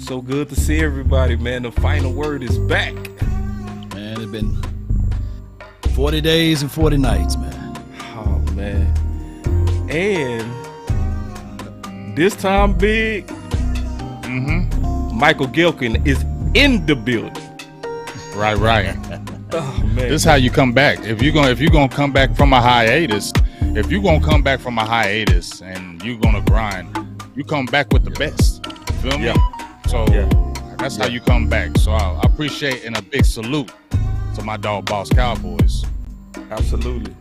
So good to see everybody, man. The final word is back. Man, it's been 40 days and 40 nights, man. Oh, man. And this time, Big, Michael Gilkin is in the building. Right. Oh, man. This is how you come back. If you're gonna come back from a hiatus, and you're gonna grind, you come back with the best. You feel me? Yeah. So that's how you come back. So I appreciate and a big salute to my dog Dallas Cowboys. Absolutely.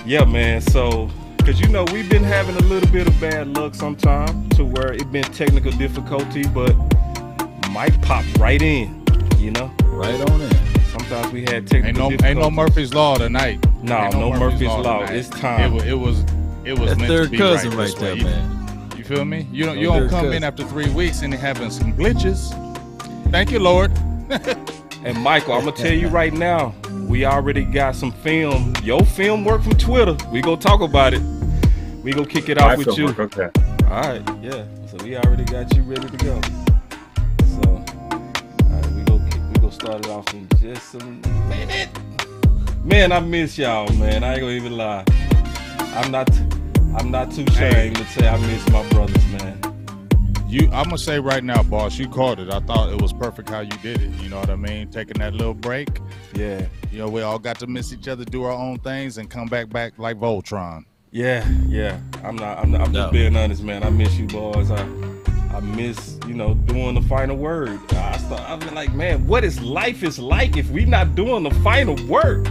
Yeah, man. So, because we've been having a little bit of bad luck sometimes to where it's been technical difficulty, but Mike popped right in. Right on in. Sometimes we had technical difficulty. Ain't no Murphy's Law tonight. No Murphy's Law. It's time. It was That meant third to be cousin right there, way. man. You feel me? You don't come in after 3 weeks and having some glitches. Thank you, Lord. And Michael, I'm gonna tell you right now, we already got some film. Your film work from Twitter. We gonna talk about it. We gonna kick it off with you. Okay. All right, yeah. So we already got you ready to go. So, all right, we gonna start it off in just a minute. Man, I miss y'all, man. I ain't gonna even lie. I'm not too ashamed to say I miss my brothers, man. I'm gonna say right now, boss, you called it. I thought it was perfect how you did it. You know what I mean? Taking that little break. Yeah. We all got to miss each other, do our own things, and come back like Voltron. Yeah. I'm just being honest, man. I miss you boys. I miss, doing the final word. I've been like, man, what is life is like if we not doing the final word?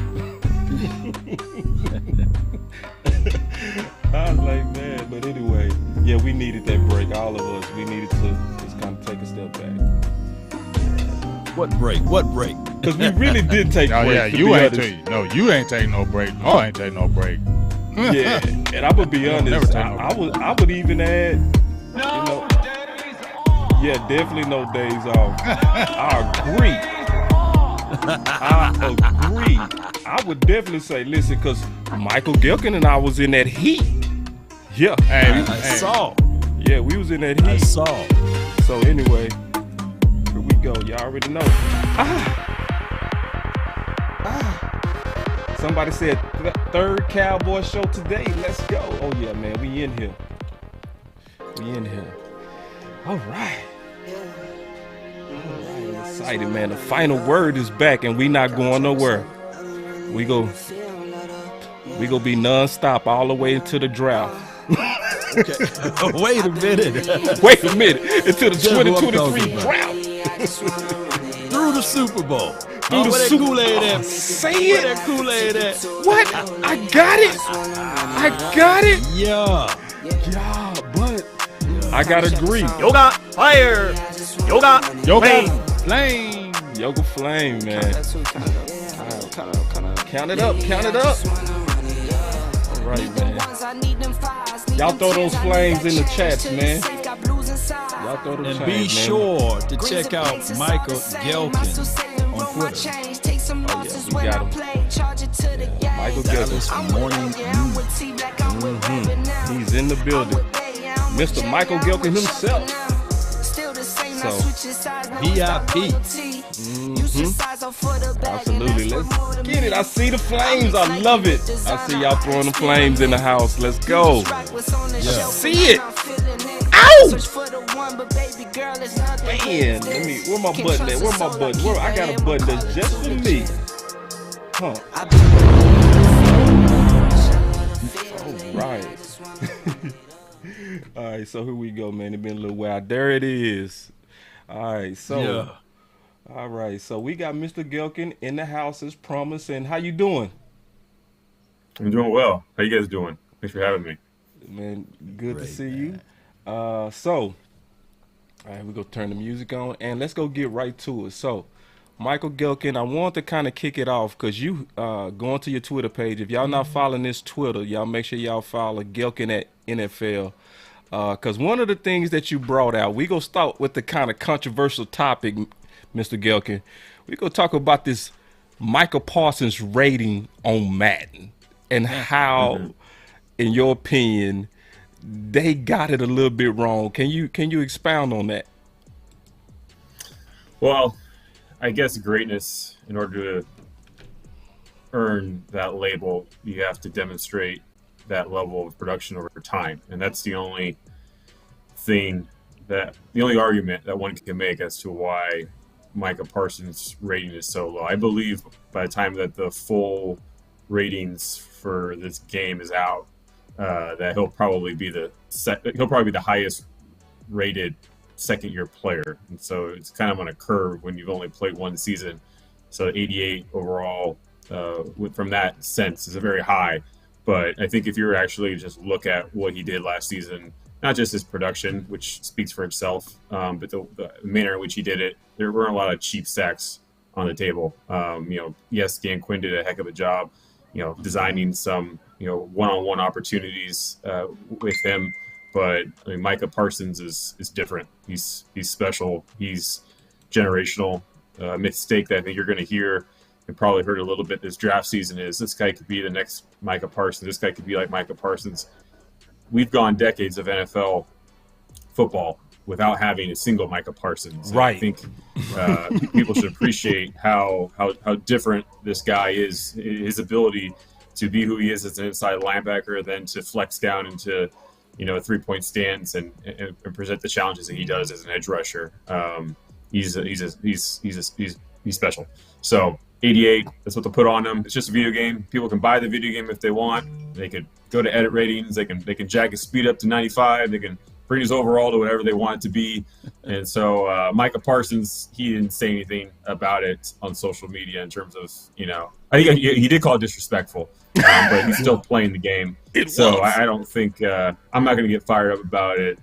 I was like, man, but anyway, yeah, we needed that break. All of us, we needed to just kind of take a step back. What break? Because we really did take breaks. Yeah, you ain't taking no break. No, I ain't taking no break. Yeah, and I'm gonna be honest. I would even add, definitely no days off. I agree. I would definitely say, listen, because Michael Gilkin and I was in that heat. Yeah. I saw. Yeah, we was in that heat. I saw. So anyway, here we go. Y'all already know. Somebody said third Cowboy show today. Let's go. Oh yeah, man, we in here. All right. I'm excited, man. The final word is back, and we not going nowhere. We go be nonstop all the way into the draft. Okay. Wait a minute. Until the 2023 draft. Through the Super Bowl. Where that Kool-Aid at? Say Where it. that Kool-Aid at? What? I got it. Yeah. Yeah, but I gotta agree. Yoga fire. Yoga Flame. Yoga flame, man. Count it up. All right, man. Y'all throw those flames in the chats, man. And be sure to check out Michael Gilkin on Twitter. Oh, yeah, we got him. Michael Gilkin. Morning News. He's in the building. Mr. Michael Gilkin himself. So, VIP. Absolutely. Let's get it. I see the flames. I love it. I see y'all throwing the flames in the house. Let's go. Yeah. See it. Ow! Man, where my button at? I got a button that's just for me. Huh. All right. All right, so here we go, man. It's been a little while. There it is. All right, so. Yeah. All right, so we got Mr. Gilkin in the house as promised. And how you doing? I'm doing well. How you guys doing? Thanks for having me. Man, good to see man. you. So, all right, we're going to turn the music on, and let's go get right to it. So, Michael Gilkin, I want to kind of kick it off because you going to your Twitter page. If y'all not following this Twitter, y'all make sure y'all follow Gilkin at NFL. Because one of the things that you brought out, we going to start with the kind of controversial topic, Mr. Gilkin. We going to talk about this Micah Parsons rating on Madden and how, in your opinion, they got it a little bit wrong. Can you expound on that? Well, I guess greatness, in order to earn that label, you have to demonstrate that level of production over time. And that's the only argument that one can make as to why Micah Parsons' rating is so low. I believe by the time that the full ratings for this game is out, that he'll probably be the highest rated second-year player. And so it's kind of on a curve when you've only played one season. So 88 overall, from that sense, is a very high. But I think if you're actually just look at what he did last season, not just his production, which speaks for itself, but the manner in which he did it, there weren't a lot of cheap sacks on the table. Yes, Dan Quinn did a heck of a job, designing some, one-on-one opportunities with him. But I mean, Micah Parsons is different. He's special. He's generational. Mistake that I think you're going to hear, and probably heard a little bit this draft season, is this guy could be the next Micah Parsons. This guy could be like Micah Parsons. We've gone decades of NFL football without having a single Micah Parsons. Right. And I think people should appreciate how different this guy is. His ability to be who he is as an inside linebacker, then to flex down into a 3-point stance and present the challenges that he does as an edge rusher. He's special. So 88, that's what they'll put on him. It's just a video game. People can buy the video game if they want. They could go to edit ratings. They can jack his speed up to 95. They can bring his overall to whatever they want it to be. And so Micah Parsons, he didn't say anything about it on social media in terms of, I think he did call it disrespectful, but he's still playing the game. I don't think I'm not going to get fired up about it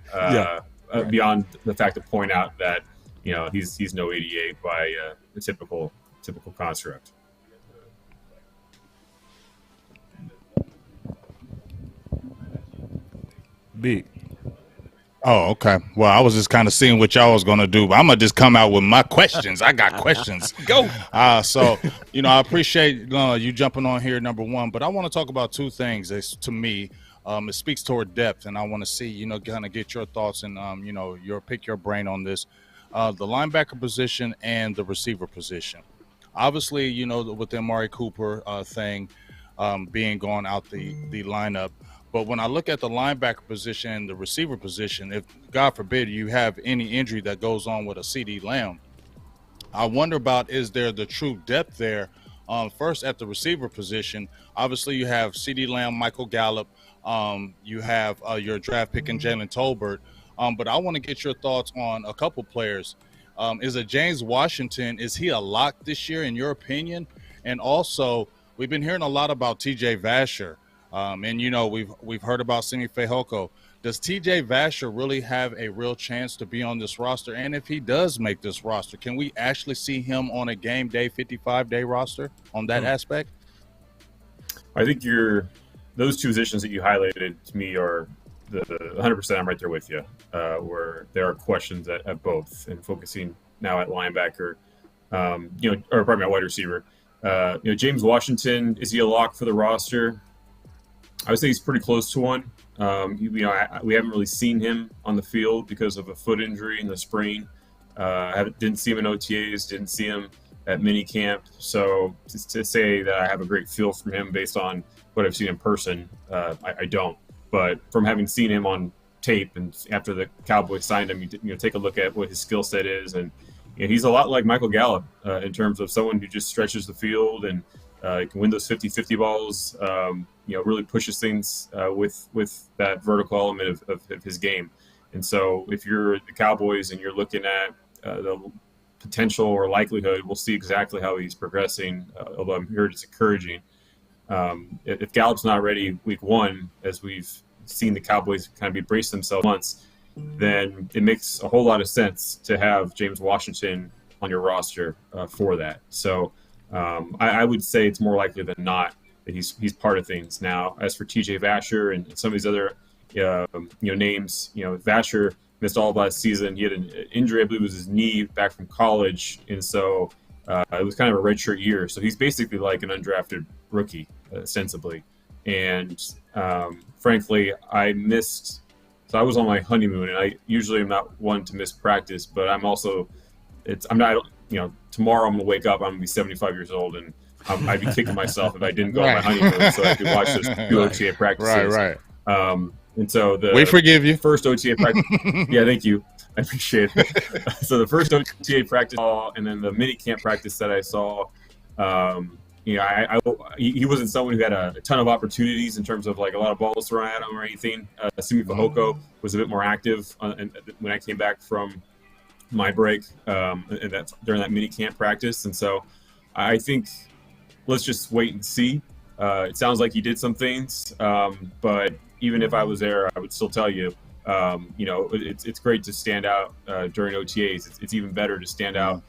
beyond the fact to point out that, he's no 88 by the typical construct. Big. Oh, okay. Well, I was just kind of seeing what y'all was going to do, but I'm going to just come out with my questions. I got questions. Go. So, I appreciate you jumping on here, number one, but I want to talk about two things. To me, it speaks toward depth, and I want to see, kind of get your thoughts and, pick your brain on this. The linebacker position and the receiver position. Obviously, with the Amari Cooper thing being gone out the lineup. But when I look at the linebacker position and the receiver position, if, God forbid, you have any injury that goes on with a CeeDee Lamb, I wonder about, is there the true depth there? First, at the receiver position, obviously you have CeeDee Lamb, Michael Gallup. You have your draft pick in Jalen Tolbert. But I want to get your thoughts on a couple players. Is it James Washington? Is he a lock this year, in your opinion? And also, we've been hearing a lot about T.J. Vasher. And we've heard about Simi Fehoko. Does T.J. Vasher really have a real chance to be on this roster? And if he does make this roster, can we actually see him on a game day, 55-day roster on that aspect? I think those two positions that you highlighted to me are the 100%. I'm right there with you. Where there are questions at both, and focusing now at linebacker, or probably at wide receiver. James Washington, is he a lock for the roster? I would say he's pretty close to one. We haven't really seen him on the field because of a foot injury in the spring. Didn't see him in OTAs, didn't see him at minicamp. So to say that I have a great feel for him based on what I've seen in person, I don't. But from having seen him on tape, and after the Cowboys signed him, take a look at what his skill set is, and he's a lot like Michael Gallup in terms of someone who just stretches the field and can win those 50-50 balls. Really pushes things with that vertical element of his game. And so if you're the Cowboys and you're looking at the potential or likelihood, we'll see exactly how he's progressing, although I'm heard it's encouraging. If Gallup's not ready week one, as we've seen the Cowboys kind of brace themselves once, then it makes a whole lot of sense to have James Washington on your roster for that. So I would say it's more likely than not that he's part of things. Now, as for T.J. Vasher and some of these other names, Vasher missed all of last season. He had an injury, I believe it was his knee, back from college, and so it was kind of a redshirt year. So he's basically like an undrafted rookie, ostensibly. And frankly, I missed. So I was on my honeymoon, and I usually am not one to miss practice, but I'm also I'm not, tomorrow I'm gonna wake up, I'm gonna be 75 years old, and I'd be kicking myself if I didn't go on my honeymoon so I could watch those two OTA practices. Right. And so we forgive you. First OTA practice. Yeah, thank you. I appreciate it. So the first OTA practice and then the mini camp practice that I saw, he wasn't someone who had a ton of opportunities in terms of like a lot of balls thrown at him or anything. Simi Fehoko was a bit more active when I came back from my break and that's during that mini camp practice. And so I think let's just wait and see. It sounds like he did some things, but even if I was there, I would still tell you, it's great to stand out during OTAs. It's even better to stand out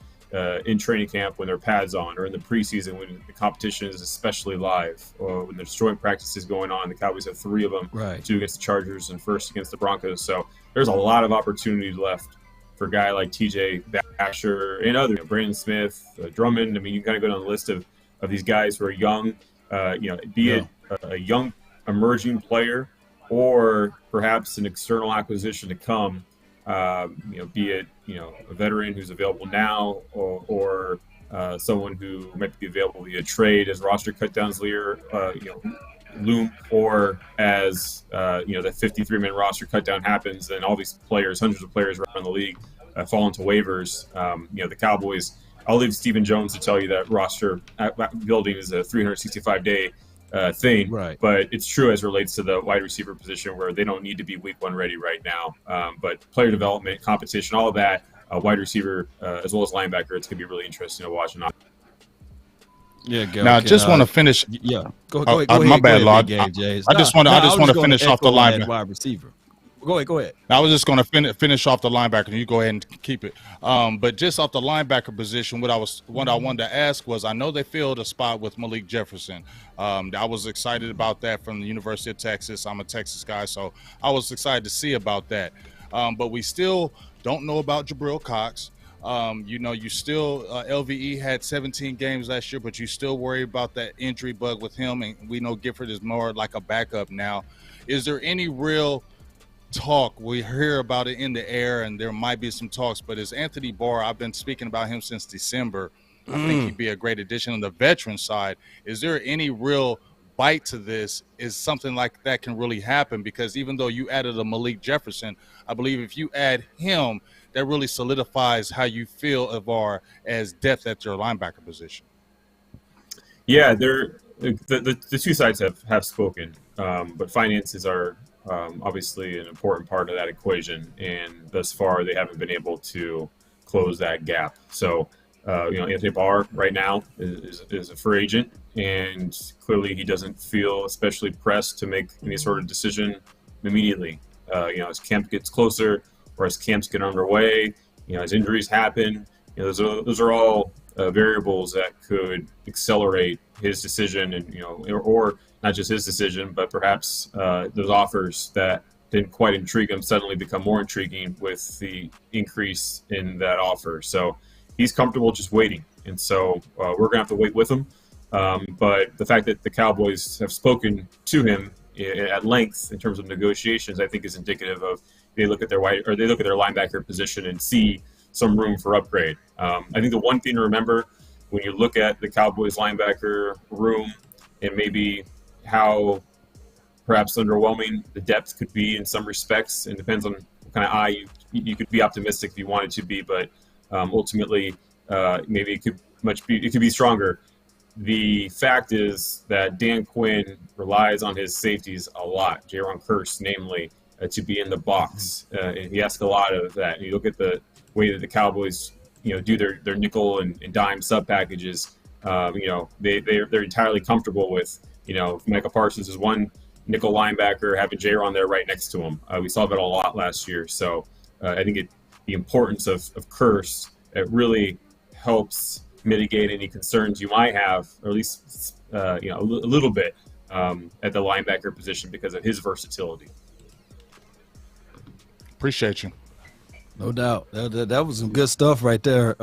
in training camp when there are pads on, or in the preseason when the competition is especially live, or when there's joint practices going on. The Cowboys have 3 of them, 2 against the Chargers and first against the Broncos. So there's a lot of opportunities left for a guy like TJ Basher and others, Brandon Smith, Drummond. I mean, you kind of go down the list of these guys who are young, be it a young emerging player or perhaps an external acquisition to come, be it, a veteran who's available now or someone who might be available via trade as roster cutdowns loom, or as, the 53-man roster cutdown happens and all these players, hundreds of players around the league fall into waivers. The Cowboys, I'll leave Stephen Jones to tell you that roster building is a 365-day thing, right? But it's true as relates to the wide receiver position, where they don't need to be week 1 ready right now. But player development, competition, all of that, wide receiver as well as linebacker, it's gonna be really interesting to watch. Yeah. Now, I just want to finish. Yeah. Go ahead. My bad, Lord. I just want to finish off the linebacker. Wide receiver. Go ahead. I was just going to finish off the linebacker, and you go ahead and keep it. But just off the linebacker position, what I wanted to ask was, I know they filled a spot with Malik Jefferson. I was excited about that from the University of Texas. I'm a Texas guy, so I was excited to see about that. But we still don't know about Jabril Cox. You still LVE had 17 games last year, but you still worry about that injury bug with him, and we know Gifford is more like a backup now. Is there any real talk? We hear about it in the air, and there might be some talks, but is Anthony Barr, I've been speaking about him since December. I think he'd be a great addition on the veteran side. Is there any real bite to this? Is something like that can really happen? Because even though you added a Malik Jefferson, I believe if you add him, that really solidifies how you feel of Barr as depth at your linebacker position. Yeah, the two sides have spoken, but finances are obviously an important part of that equation, and thus far they haven't been able to close that gap. So, Anthony Barr right now is a free agent, and clearly he doesn't feel especially pressed to make any sort of decision immediately. As camp gets closer, or as camps get underway, as injuries happen, those are all variables that could accelerate his decision, and or not just his decision, but perhaps those offers that didn't quite intrigue him suddenly become more intriguing with the increase in that offer. So he's comfortable just waiting, and so we're gonna have to wait with him. But the fact that the Cowboys have spoken to him at length in terms of negotiations, I think is indicative of they look at their linebacker position and see some room for upgrade. I think the one thing to remember when you look at the Cowboys linebacker room, and maybe how perhaps underwhelming the depth could be in some respects, and depends on what kind of eye you could be optimistic if you wanted to be, but ultimately maybe it could be stronger. The fact is that Dan Quinn relies on his safeties a lot, Jaron Kearse namely, to be in the box, and he asks a lot of that. And you look at the way that the Cowboys, do their nickel and dime sub packages. They're entirely comfortable with, if Micah Parsons is one nickel linebacker, having Jaron there right next to him. We saw that a lot last year. So I think the importance of Kearse, it really helps mitigate any concerns you might have, or at least a little bit at the linebacker position because of his versatility. Appreciate you. No doubt. That was some good stuff right there,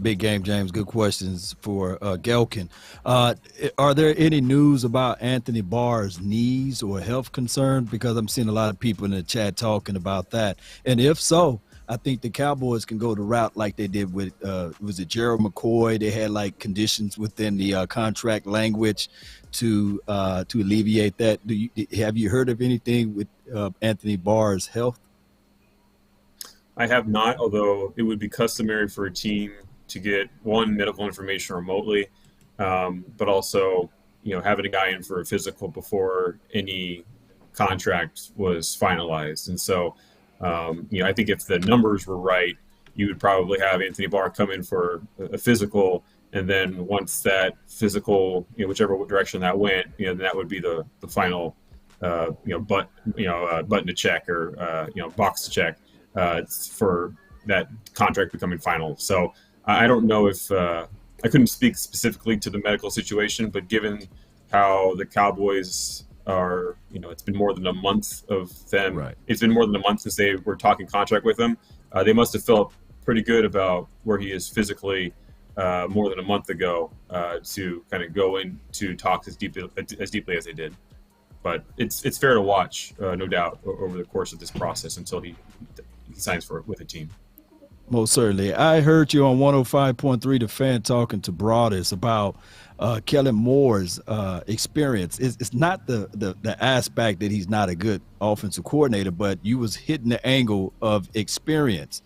Big Game James. Good questions for Gelkin. Are there any news about Anthony Barr's knees or health concerns? Because I'm seeing a lot of people in the chat talking about that. And if so, I think the Cowboys can go the route like they did with was it Gerald McCoy? They had like conditions within the contract language to alleviate that. Have you heard of anything with Anthony Barr's health? I have not, although it would be customary for a team to get medical information remotely, but also having a guy in for a physical before any contract was finalized. And so I think if the numbers were right, you would probably have Anthony Barr come in for a physical, and then once that physical, whichever direction that went, then that would be the final button to check or box to check for that contract becoming final. So I don't know if I couldn't speak specifically to the medical situation, but given how the Cowboys are, it's been more than a month of them. Right. It's been more than a month since they were talking contract with him. They must have felt pretty good about where he is physically more than a month ago to kind of go into talks as deeply as they did. But it's fair to watch, no doubt, over the course of this process until he signs with a team. Most certainly. I heard you on 105.3 The Fan talking to Broadus about Kellen Moore's experience. It's not the aspect that he's not a good offensive coordinator, but you was hitting the angle of experience.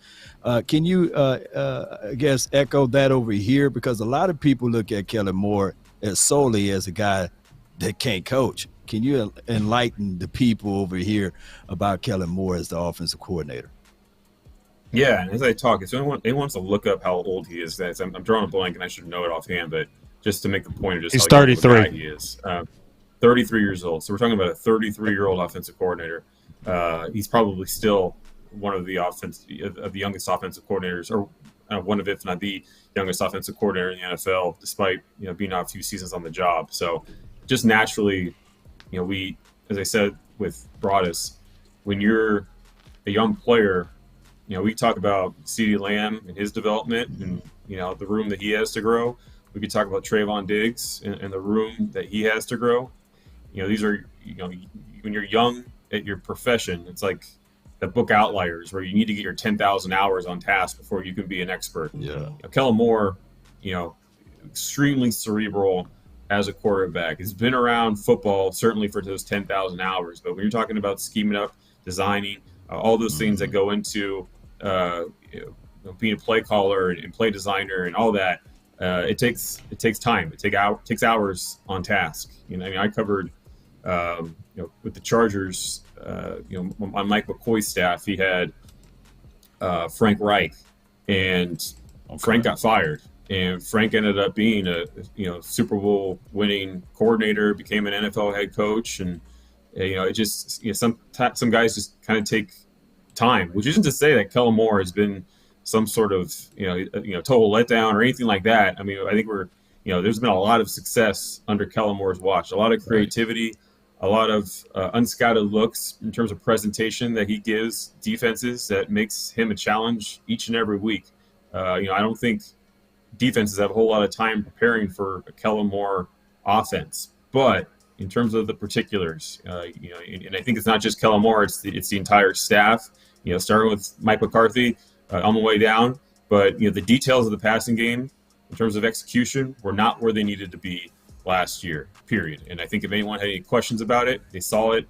Can you, I guess, echo that over here? Because a lot of people look at Kellen Moore as solely as a guy that can't coach. Can you enlighten the people over here about Kellen Moore as the offensive coordinator? Yeah, and as I talk, if anyone wants to look up how old he is, I'm drawing a blank and I should know it offhand, but just to make the point of just he's how 33. young of a guy he is. 33 years old. So we're talking about a 33-year-old offensive coordinator. He's probably still one of the youngest offensive coordinators, or one of, if not the youngest offensive coordinator in the NFL, despite being out a few seasons on the job. So just naturally, we, as I said with Broadus, when you're a young player, we talk about CeeDee Lamb and his development and, the room that he has to grow. We could talk about Trayvon Diggs and the room that he has to grow. These are, when you're young at your profession, it's like the book Outliers, where you need to get your 10,000 hours on task before you can be an expert. Yeah. Kellen Moore, extremely cerebral as a quarterback. He's been around football, certainly for those 10,000 hours. But when you're talking about scheming up, designing, all those things that go into being a play caller and play designer and all that, it takes time. It takes hours on task. I covered with the Chargers. On Mike McCoy's staff, he had Frank Reich, and Frank got fired, and Frank ended up being a Super Bowl winning coordinator, became an NFL head coach, and it just some guys just kind of take time, which isn't to say that Kellen Moore has been some sort of total letdown or anything like that. I mean, I think there's been a lot of success under Kellen Moore's watch, a lot of creativity, a lot of unscouted looks in terms of presentation that he gives defenses that makes him a challenge each and every week. I don't think defenses have a whole lot of time preparing for a Kellen Moore offense, but in terms of the particulars, and I think it's not just Kellen Moore, it's the entire staff, starting with Mike McCarthy on the way down. But, the details of the passing game in terms of execution were not where they needed to be last year, period. And I think if anyone had any questions about it, they saw it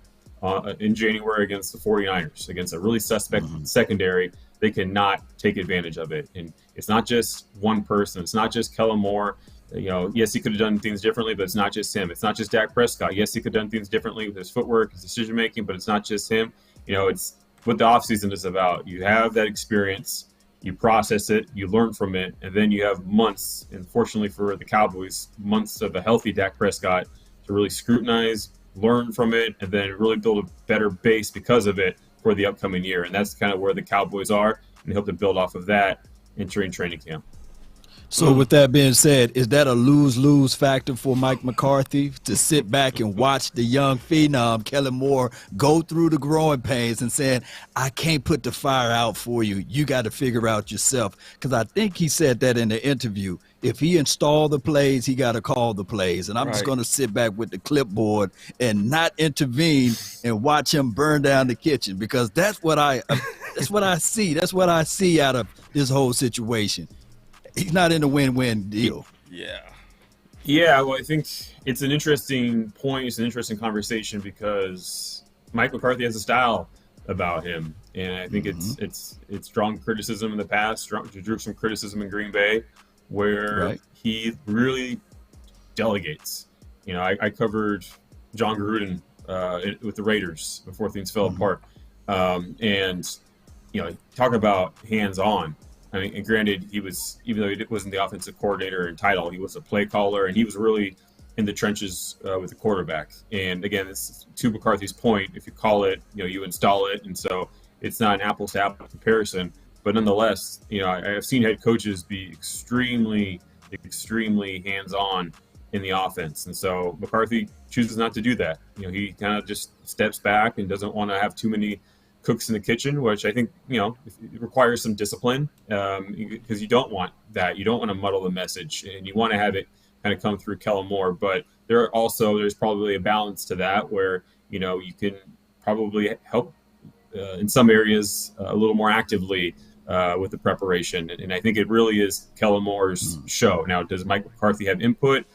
in January against the 49ers, against a really suspect secondary. They cannot take advantage of it. And it's not just one person. It's not just Kellen Moore. Yes, he could have done things differently, but it's not just him. It's not just Dak Prescott. Yes, he could have done things differently with his footwork, his decision-making, but it's not just him. It's what the offseason is about. You have that experience, you process it, you learn from it, and then you have months, and fortunately for the Cowboys, months of a healthy Dak Prescott to really scrutinize, learn from it, and then really build a better base because of it for the upcoming year. And that's kind of where the Cowboys are, and they hope to build off of that entering training camp. So with that being said, is that a lose-lose factor for Mike McCarthy to sit back and watch the young phenom Kellen Moore go through the growing pains and saying, I can't put the fire out for you. You got to figure out yourself. Because I think he said that in the interview. If he installed the plays, he got to call the plays. And I'm just going to sit back with the clipboard and not intervene and watch him burn down the kitchen, because that's what That's what I see. That's what I see out of this whole situation. He's not in a win-win deal. Yeah. Yeah, well, I think it's an interesting point. It's an interesting conversation because Mike McCarthy has a style about him, and I think it's drawn criticism in the past. Drew some criticism in Green Bay, where he really delegates. You know, I covered John Gruden with the Raiders before things fell apart, and you know, talk about hands-on. I mean, and granted, he was, even though he wasn't the offensive coordinator in title, he was a play caller, and he was really in the trenches with the quarterback. And again, this to McCarthy's point, if you call it, you know, you install it, and so it's not an apples to apples comparison. But nonetheless, you know, I've seen head coaches be extremely hands-on in the offense, and so McCarthy chooses not to do that. You know, he kind of just steps back and doesn't want to have too many cooks in the kitchen, which I think, you know, it requires some discipline, because you don't want that. You don't want to muddle the message, and you want to have it kind of come through Kellen Moore. But there's probably a balance to that where, you know, you can probably help in some areas a little more actively with the preparation. And I think it really is Kellen Moore's show. Now, does Mike McCarthy have input?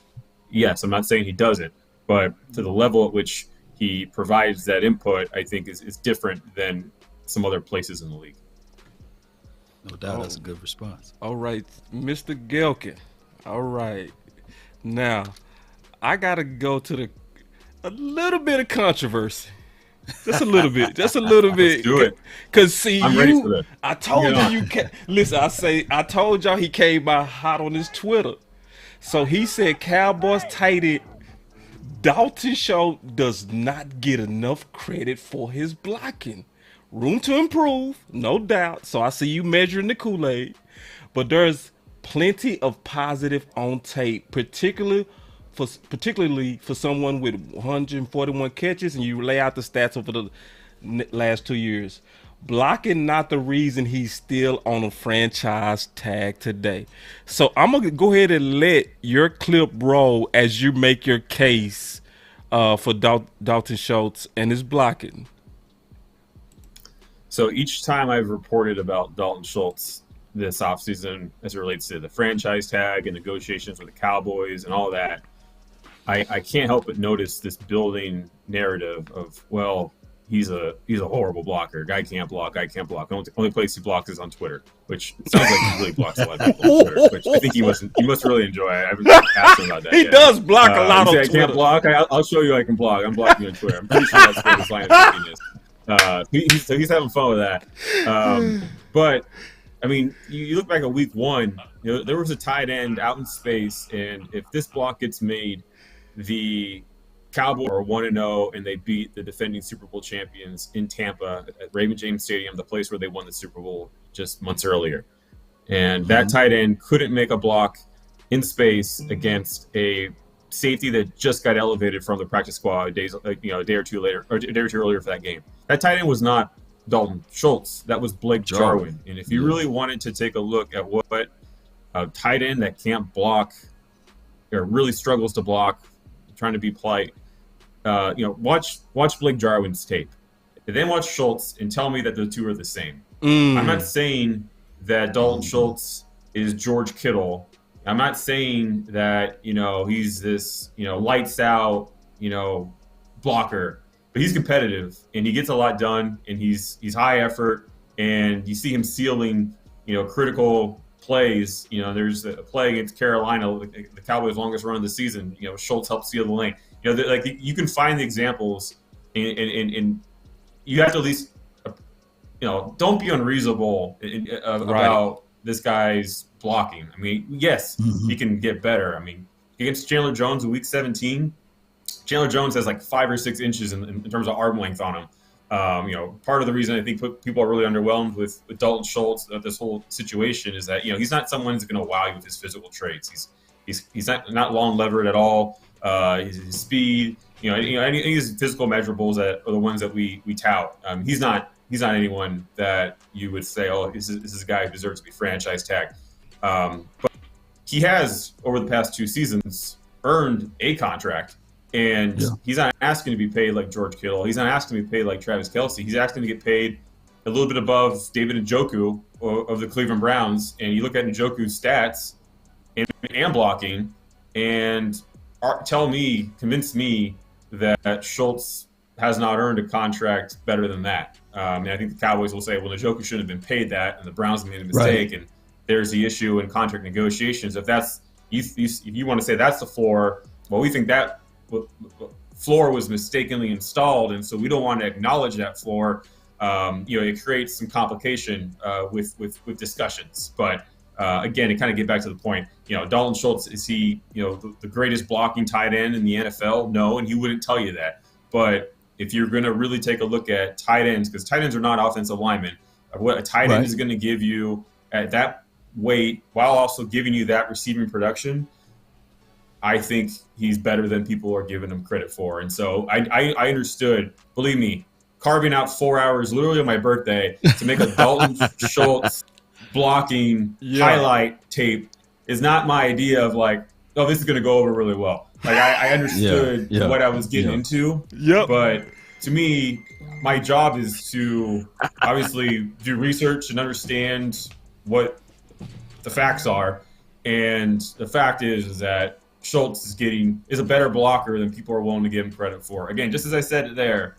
Yes, I'm not saying he doesn't, but to the level at which he provides that input, I think is different than some other places in the league. No doubt, that's a good response. All right, Mr. Gelkin. All right. Now, I got to go to a little bit of controversy. Just a little bit. Just a little bit. Let's do it. Because, see, I'm ready for that. I told you can't. Listen, I told y'all he came by hot on his Twitter. So he said Cowboys tight end Dalton Schultz does not get enough credit for his blocking. Room to improve, no doubt. So I see you measuring the Kool-Aid. But there's plenty of positive on tape, particularly for someone with 141 catches, and you lay out the stats over the last 2 years. Blocking not the reason he's still on a franchise tag today. So I'm going to go ahead and let your clip roll as you make your case for Dalton Schultz and his blocking. So each time I've reported about Dalton Schultz this offseason as it relates to the franchise tag and negotiations with the Cowboys and all that, I can't help but notice this building narrative of, well, he's a horrible blocker. Guy can't block. The only place he blocks is on Twitter, which sounds like he really blocks a lot of people on Twitter, which I think he must really enjoy. I haven't asked him about that He yet. does block a lot on I Twitter. can't block. I'll show you I can block. I'm blocking you on Twitter. I'm pretty sure that's what his line of thinking is. He's having fun with that. But, I mean, you look back at week one, you know, there was a tight end out in space, and if this block gets made, the Cowboys are 1-0, and they beat the defending Super Bowl champions in Tampa at Raymond James Stadium, the place where they won the Super Bowl just months earlier. And that tight end couldn't make a block in space against a safety that just got elevated from the practice squad a day or two earlier for that game. That tight end was not Dalton Schultz. That was Blake Jarwin. And if you really wanted to take a look at what a tight end that can't block or really struggles to block, trying to be polite, watch Blake Jarwin's tape, and then watch Schultz and tell me that the two are the same. I'm not saying that Dalton Schultz is George Kittle. I'm not saying that, he's this, lights out, blocker, but he's competitive and he gets a lot done, and he's high effort, and you see him sealing, critical plays. There's a play against Carolina, the Cowboys' longest run of the season. Schultz helped seal the lane. You can find the examples, and you have to at least, don't be unreasonable about this guy's blocking. I mean, yes, he can get better. I mean, against Chandler Jones in Week 17, Chandler Jones has like 5 or 6 inches in terms of arm length on him. Part of the reason I think people are really underwhelmed with Dalton Schultz, this whole situation, is that he's not someone who's going to wow you with his physical traits. He's not long levered at all. His speed, any of his physical measurables that are the ones that we tout. He's not anyone that you would say, oh, this is a guy who deserves to be franchise tagged. But he has, over the past 2 seasons, earned a contract. And he's not asking to be paid like George Kittle. He's not asking to be paid like Travis Kelce. He's asking to get paid a little bit above David Njoku of the Cleveland Browns, and you look at Njoku's stats and blocking, and convince me that Schultz has not earned a contract better than that. And I think the Cowboys will say, well, Njoku shouldn't have been paid that, and the Browns made a mistake, and there's the issue in contract negotiations. If you want to say that's the floor, well, we think that floor was mistakenly installed, and so we don't want to acknowledge that floor. It creates some complication with discussions. But again, to kind of get back to the point, Dalton Schultz, is he the greatest blocking tight end in the NFL? No, and he wouldn't tell you that. But if you're going to really take a look at tight ends, because tight ends are not offensive linemen, what a tight end is going to give you at that weight while also giving you that receiving production, I think he's better than people are giving him credit for. And so I understood, believe me, carving out 4 hours literally on my birthday to make a Dalton Schultz blocking highlight tape is not my idea of like, oh, this is going to go over really well. Like I understood what I was getting into, but to me, my job is to obviously do research and understand what the facts are. And the fact is that Schultz is a better blocker than people are willing to give him credit for. Again, just as I said there,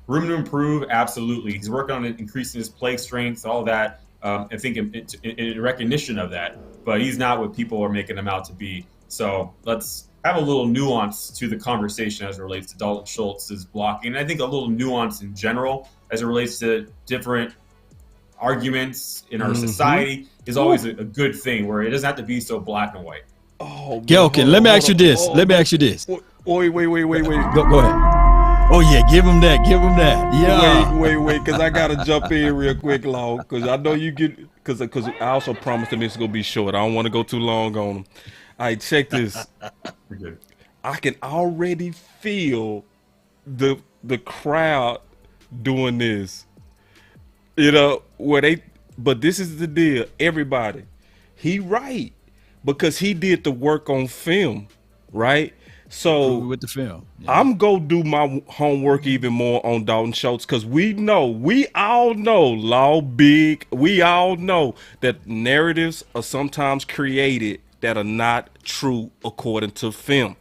room to improve, absolutely. He's working on increasing his play strength, all that. I think in recognition of that, but he's not what people are making him out to be. So let's have a little nuance to the conversation as it relates to Dalton Schultz's blocking. And I think a little nuance in general as it relates to different arguments in our society is always a good thing, where it doesn't have to be so black and white. Oh, Gelkin, let me ask you this. Wait. Go ahead. Oh, yeah, give him that. Yeah. Wait, because I got to jump in real quick, Law, because I know you get – because I also promised him it's going to be short. I don't want to go too long on him. All right, check this. I can already feel the crowd doing this. But this is the deal. Everybody, he right, because he did the work on film, right? So with the film, I'm gonna do my homework even more on Dalton Schultz, because we all know, Law Big, we all know that narratives are sometimes created that are not true according to film.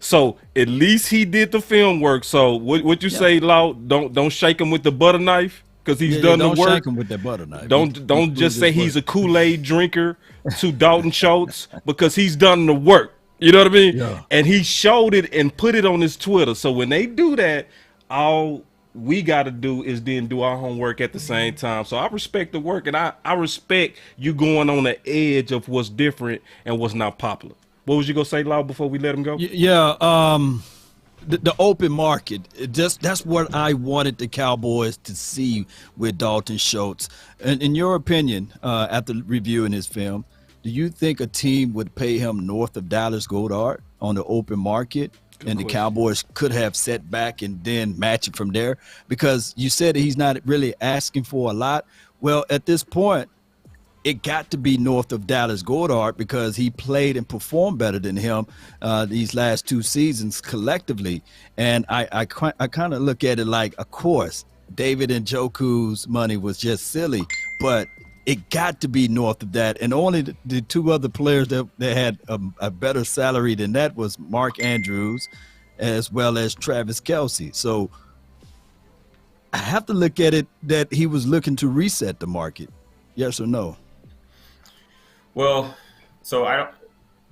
So at least he did the film work. So what you say, Law? Don't shake him with the butter knife, because he's done the work. Don't shake him with that butter knife. Don't just say he's a Kool-Aid drinker to Dalton Schultz, because he's done the work. You know what I mean? Yeah. And he showed it and put it on his Twitter. So when they do that, all we got to do is then do our homework at the same time. So I respect the work, and I respect you going on the edge of what's different and what's not popular. What was you going to say, Law, before we let him go? Yeah, the open market, that's what I wanted the Cowboys to see with Dalton Schultz. And in your opinion, after reviewing his film, do you think a team would pay him north of Dallas Goedert on the open market? Good and question. The Cowboys could have set back and then match it from there? Because you said that he's not really asking for a lot. Well, at this point, it got to be north of Dallas Goedert, because he played and performed better than him these last 2 seasons collectively. And I kind of look at it like, of course, David Njoku's money was just silly, but it got to be north of that. And only the 2 other players that had a better salary than that was Mark Andrews as well as Travis Kelce. So I have to look at it that he was looking to reset the market. Yes or no? Well, so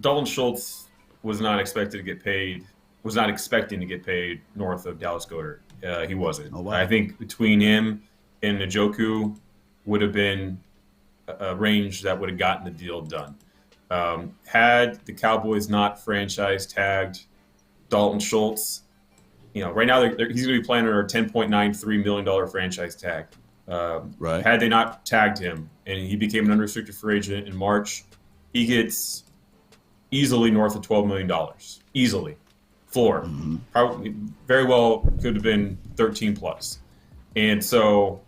Dalton Schultz was not expecting to get paid north of Dallas Goedert. He wasn't. Oh, wow. I think between him and Njoku would have been a range that would have gotten the deal done. Had the Cowboys not franchise tagged Dalton Schultz, right now he's going to be playing under a $10.93 million franchise tag. Right. Had they not tagged him and he became an unrestricted free agent in March, he gets easily north of $12 million. Easily. Floor. Mm-hmm. Probably, very well could have been 13 plus. And so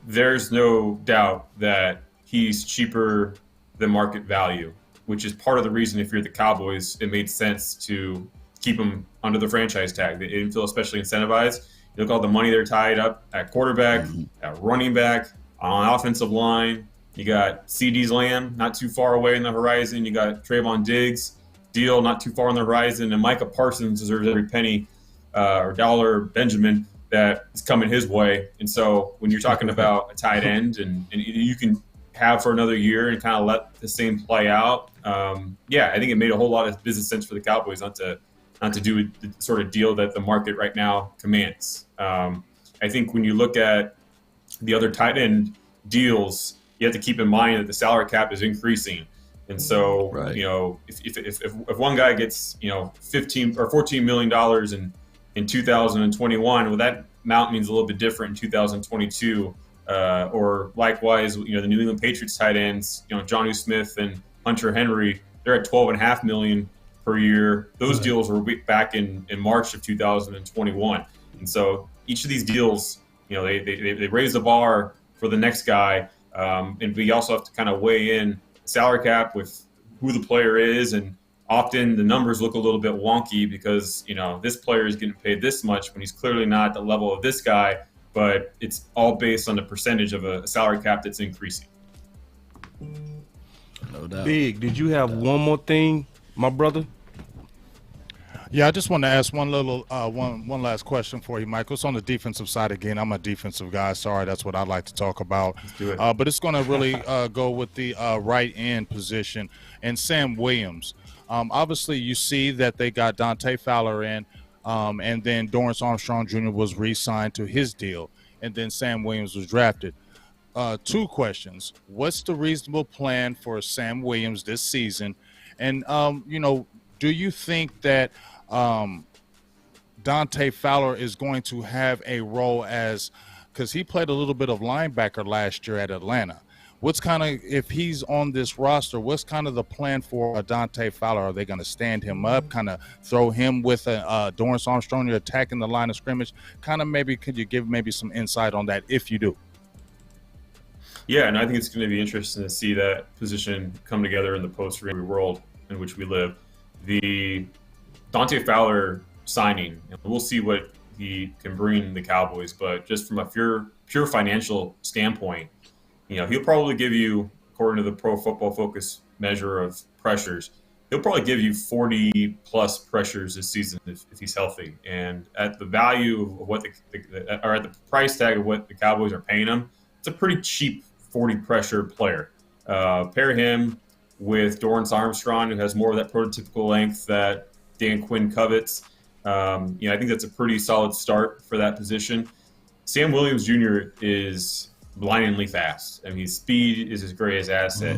there's no doubt that he's cheaper than market value, which is part of the reason, if you're the Cowboys, it made sense to keep him under the franchise tag. They didn't feel especially incentivized. Look at all the money they're tied up at quarterback, at running back, on offensive line. You got CeeDee Lamb not too far away in the horizon. You got Trayvon Diggs deal not too far on the horizon, and Micah Parsons deserves every penny or dollar Benjamin that is coming his way. And so when you're talking about a tight end and you can have for another year and kind of let the same play out, I think it made a whole lot of business sense for the Cowboys not to do the sort of deal that the market right now commands. I think when you look at the other tight end deals, you have to keep in mind that the salary cap is increasing. And so, if one guy gets, $15 or $14 million in 2021, well, that amount means a little bit different in 2022. Or likewise, the New England Patriots tight ends, Jonnu Smith and Hunter Henry, they're at $12.5 million per year. Those deals were back in March of 2021. And so each of these deals, they raise the bar for the next guy. And we also have to kind of weigh in the salary cap with who the player is. And often the numbers look a little bit wonky because, this player is getting paid this much when he's clearly not at the level of this guy, but it's all based on the percentage of a salary cap that's increasing. No doubt. Big, did you have one more thing, my brother? Yeah, I just want to ask one last question for you, Michael. It's on the defensive side again. I'm a defensive guy. Sorry, that's what I like to talk about. Let's do it. But it's going to really go with the right end position and Sam Williams. Obviously, you see that they got Dante Fowler in, and then Dorrance Armstrong Jr. was re-signed to his deal, and then Sam Williams was drafted. Two questions. What's the reasonable plan for Sam Williams this season? And, do you think that Dante Fowler is going to have a role because he played a little bit of linebacker last year at Atlanta? What's kind of, if he's on this roster, what's kind of the plan for Dante Fowler? Are they going to stand him up, kind of throw him with Dorrance Armstrong, you're attacking the line of scrimmage? Kind of could you give some insight on that if you do? Yeah, and I think it's going to be interesting to see that position come together in the post-Ray world in which we live. The Dante Fowler signing, and we'll see what he can bring the Cowboys, but just from a pure financial standpoint, he'll probably give you, according to the Pro Football Focus measure of pressures, he'll probably give you 40 plus pressures this season if he's healthy. And at the value of what or at the price tag of what the Cowboys are paying him, it's a pretty cheap 40 pressure player. Pair him with Dorrance Armstrong, who has more of that prototypical length that Dan Quinn covets. I think that's a pretty solid start for that position. Sam Williams Jr. is blindingly fast. I mean, his speed is his greatest asset.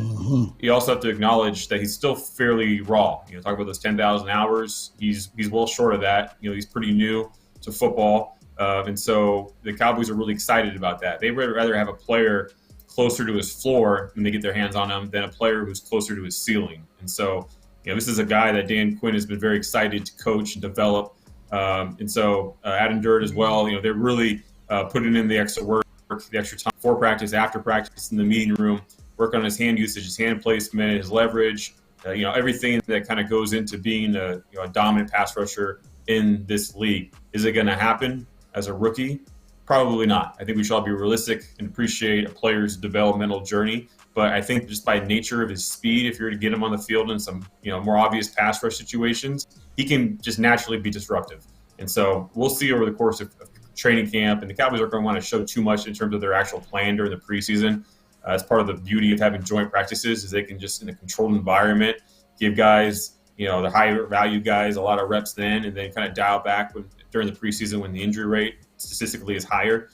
You also have to acknowledge that he's still fairly raw. Talk about those 10,000 hours. He's well short of that. He's pretty new to football. And so the Cowboys are really excited about that. They'd rather have a player closer to his floor when they get their hands on him than a player who's closer to his ceiling. And so, this is a guy that Dan Quinn has been very excited to coach and develop. And so Adam Dirt as well, they're really putting in the extra work, the extra time before practice, after practice, in the meeting room, work on his hand usage, his hand placement, his leverage, everything that kind of goes into being a dominant pass rusher in this league. Is it going to happen as a rookie? Probably not. I think we should all be realistic and appreciate a player's developmental journey. But I think just by nature of his speed, if you're to get him on the field in some more obvious pass rush situations, he can just naturally be disruptive. And so we'll see over the course of training camp. And the Cowboys aren't going to want to show too much in terms of their actual plan during the preseason. As part of the beauty of having joint practices is they can just, in a controlled environment, give guys, the higher value guys a lot of reps then, and then kind of dial back during the preseason when the injury rate statistically is higher.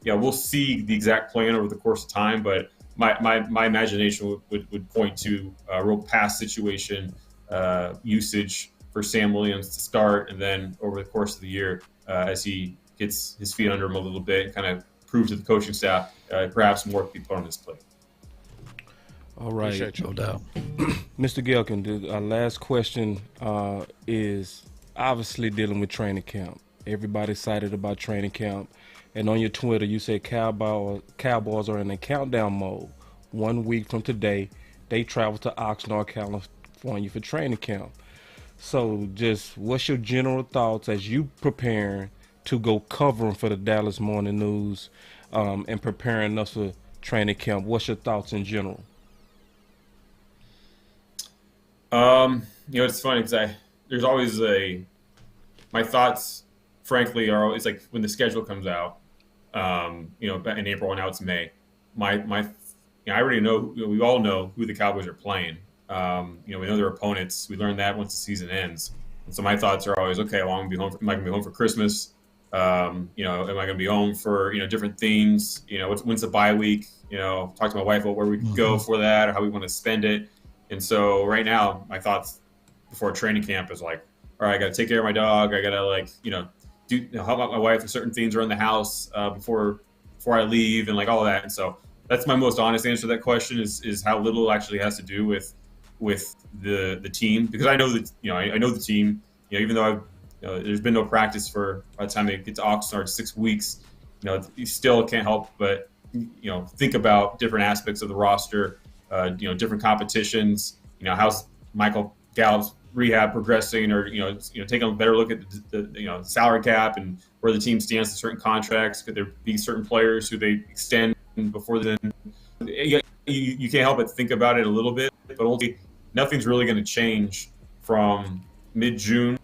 We'll see the exact plan over the course of time, but my imagination would point to a real pass situation usage for Sam Williams to start, and then over the course of the year, as he gets his feet under him a little bit, kind of prove to the coaching staff perhaps more can be put on his plate. All right, no doubt. Mr. Gelkin, our last question is obviously dealing with training camp. Everybody's excited about training camp. And on your Twitter, you say Cowboys are in a countdown mode. 1 week from today, they travel to Oxnard, California for training camp. So just what's your general thoughts as you preparing to go covering for the Dallas Morning News and preparing us for training camp. What's your thoughts in general? It's funny because there's always my thoughts, frankly, are always like when the schedule comes out, in April, and now it's May. I already know, we all know who the Cowboys are playing. We know their opponents. We learn that once the season ends. And so my thoughts are always, okay, how long am I going to be home for Christmas? Am I going to be home for, different things? When's the bye week? Talk to my wife about where we could go for that or how we want to spend it. And so right now, my thoughts before training camp is like, all right, I got to take care of my dog. I got to help out my wife with certain things around the house before I leave and like all of that. And so that's my most honest answer to that question is how little actually has to do with the team, because I know that I know the team. Even though there's been no practice for by the time they get to Oxnard 6 weeks, you still can't help but think about different aspects of the roster. Different competitions, how's Michael Gallup's rehab progressing, or taking a better look at the salary cap and where the team stands in certain contracts. Could there be certain players who they extend before then? You can't help but think about it a little bit, but ultimately nothing's really going to change from mid-June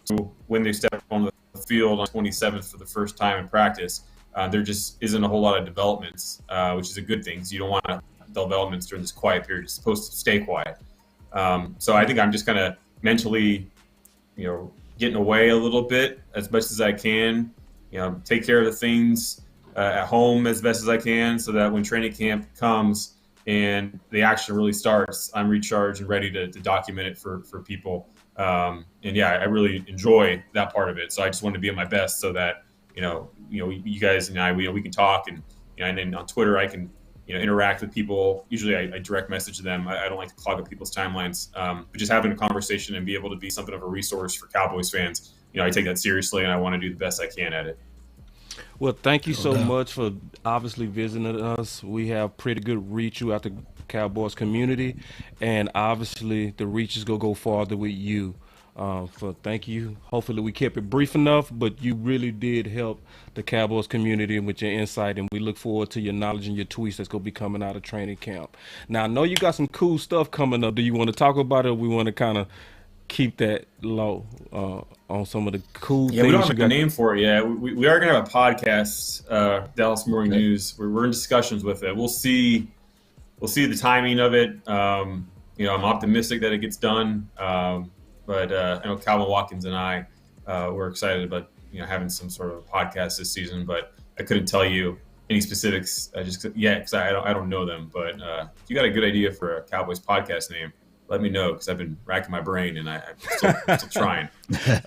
to when they step on the field on 27th for the first time in practice. There just isn't a whole lot of developments, which is a good thing. So you don't want to developments during this quiet period. It's supposed to stay quiet. So I think I'm just kind of mentally, getting away a little bit as much as I can, take care of the things at home as best as I can, so that when training camp comes and the action really starts, I'm recharged and ready to document it for people. I really enjoy that part of it. So I just want to be at my best so that, you guys and I, we can talk, and then on Twitter I can interact with people. Usually I direct message them. I don't like to clog up people's timelines. But just having a conversation and be able to be something of a resource for Cowboys fans, I take that seriously, and I want to do the best I can at it. Well, thank you so much for obviously visiting us. We have pretty good reach out the Cowboys community, and obviously the reach is going to go farther with you. Thank you. Hopefully we kept it brief enough, but you really did help the Cowboys community with your insight, and we look forward to your knowledge and your tweets that's going to be coming out of training camp. Now, I know you got some cool stuff coming up. Do you want to talk about it, or we want to kind of keep that low on some of the cool things? Yeah, we don't have a name for it yet. We are going to have a podcast, Dallas Morning News. We're in discussions with it. We'll see the timing of it. I'm optimistic that it gets done. But I know Calvin Watkins and I were excited about having some sort of podcast this season. But I couldn't tell you any specifics just yet because I don't know them. But if you got a good idea for a Cowboys podcast name, let me know, because I've been racking my brain and I'm still trying.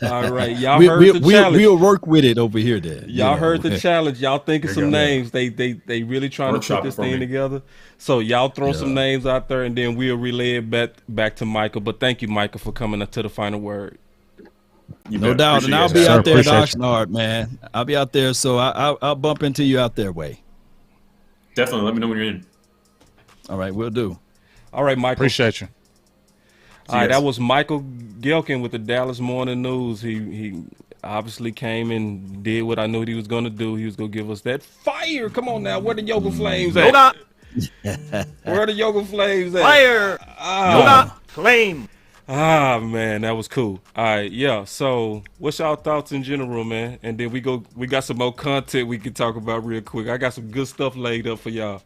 All right, y'all heard the challenge. We'll work with it over here then. Y'all heard the challenge. Y'all think of some names. They really trying to put this thing together. So y'all throw some names out there, and then we'll relay it back to Michael. But thank you, Michael, for coming up to the final word. No doubt. And I'll be out there at Oxnard, man. I'll be out there, so I'll bump into you out there, way. Definitely. Let me know when you're in. All right, we'll do. All right, Michael. Appreciate you. All right, that was Michael Gilkin with the Dallas Morning News. He obviously came and did what I knew he was going to do. He was going to give us that fire. Come on now, where the Yoga Flames at? Where the Yoga Flames at? Fire! Yoga Flame. Man, that was cool. All right, yeah. So, what's y'all thoughts in general, man? And then we got some more content we can talk about real quick. I got some good stuff laid up for y'all.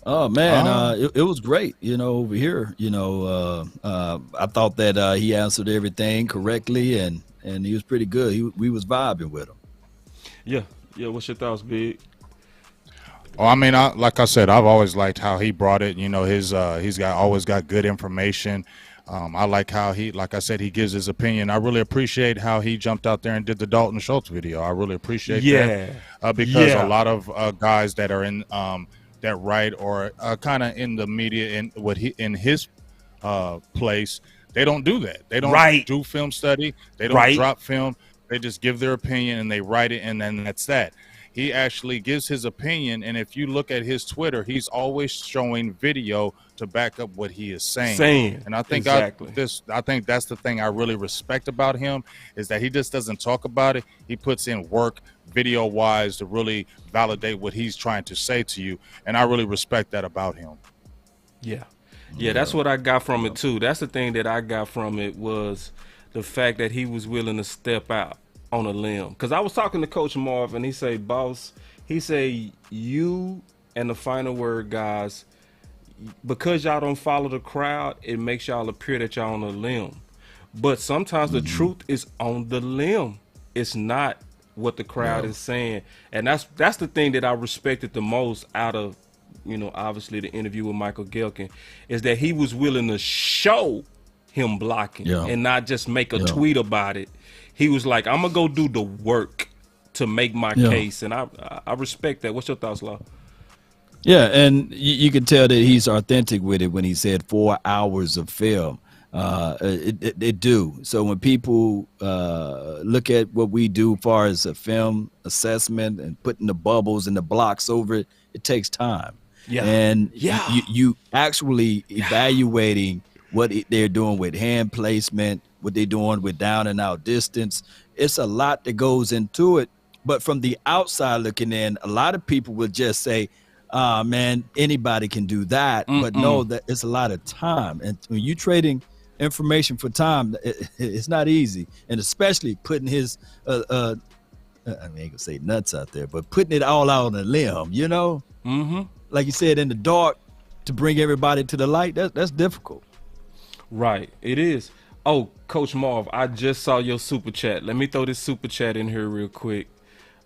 Oh man, it was great. Over here, I thought that he answered everything correctly, and he was pretty good. We was vibing with him. Yeah. What's your thoughts, Big? Oh, I mean, like I said, I've always liked how he brought it. He's always got good information. I like how like I said, he gives his opinion. I really appreciate how he jumped out there and did the Dalton Schultz video. I really appreciate that because a lot of guys that are in that write or kind of in the media in his place, they don't do that. They don't do film study. They don't drop film. They just give their opinion and they write it, and then that's that. he actually gives his opinion. And if you look at his Twitter, he's always showing video to back up what he is saying. And I think exactly. I think that's the thing I really respect about him, is that he just doesn't talk about it. He puts in work video wise to really validate what he's trying to say to you. And I really respect that about him. Yeah. Yeah, that's what I got from it too. That's the thing that I got from it, was the fact that he was willing to step out on a limb. Because I was talking to Coach Marv, and he say, boss, he say, you and the final word guys, because y'all don't follow the crowd, it makes y'all appear that y'all on a limb. But sometimes the truth is on the limb. It's not what the crowd is saying. And that's the thing that I respected the most out of, obviously the interview with Michael Gehlken, is that he was willing to show him blocking and not just make a tweet about it. He was like, I'm gonna go do the work to make my case, and I respect that. What's your thoughts, Law? Yeah, and you can tell that he's authentic with it when he said 4 hours of film. It do. So when people look at what we do as far as a film assessment and putting the bubbles and the blocks over it, it takes time. Yeah. And you actually evaluating what they're doing with hand placement, what they're doing with down and out distance. It's a lot that goes into it. But from the outside looking in, a lot of people would just say, man, anybody can do that. But no, that it's a lot of time. And when you're trading information for time, it's not easy. And especially putting his, I ain't gonna say nuts out there, but putting it all out on a limb, like you said, in the dark, to bring everybody to the light, that's difficult. Right, it is. Oh, Coach Marv, I just saw your super chat. Let me throw this super chat in here real quick.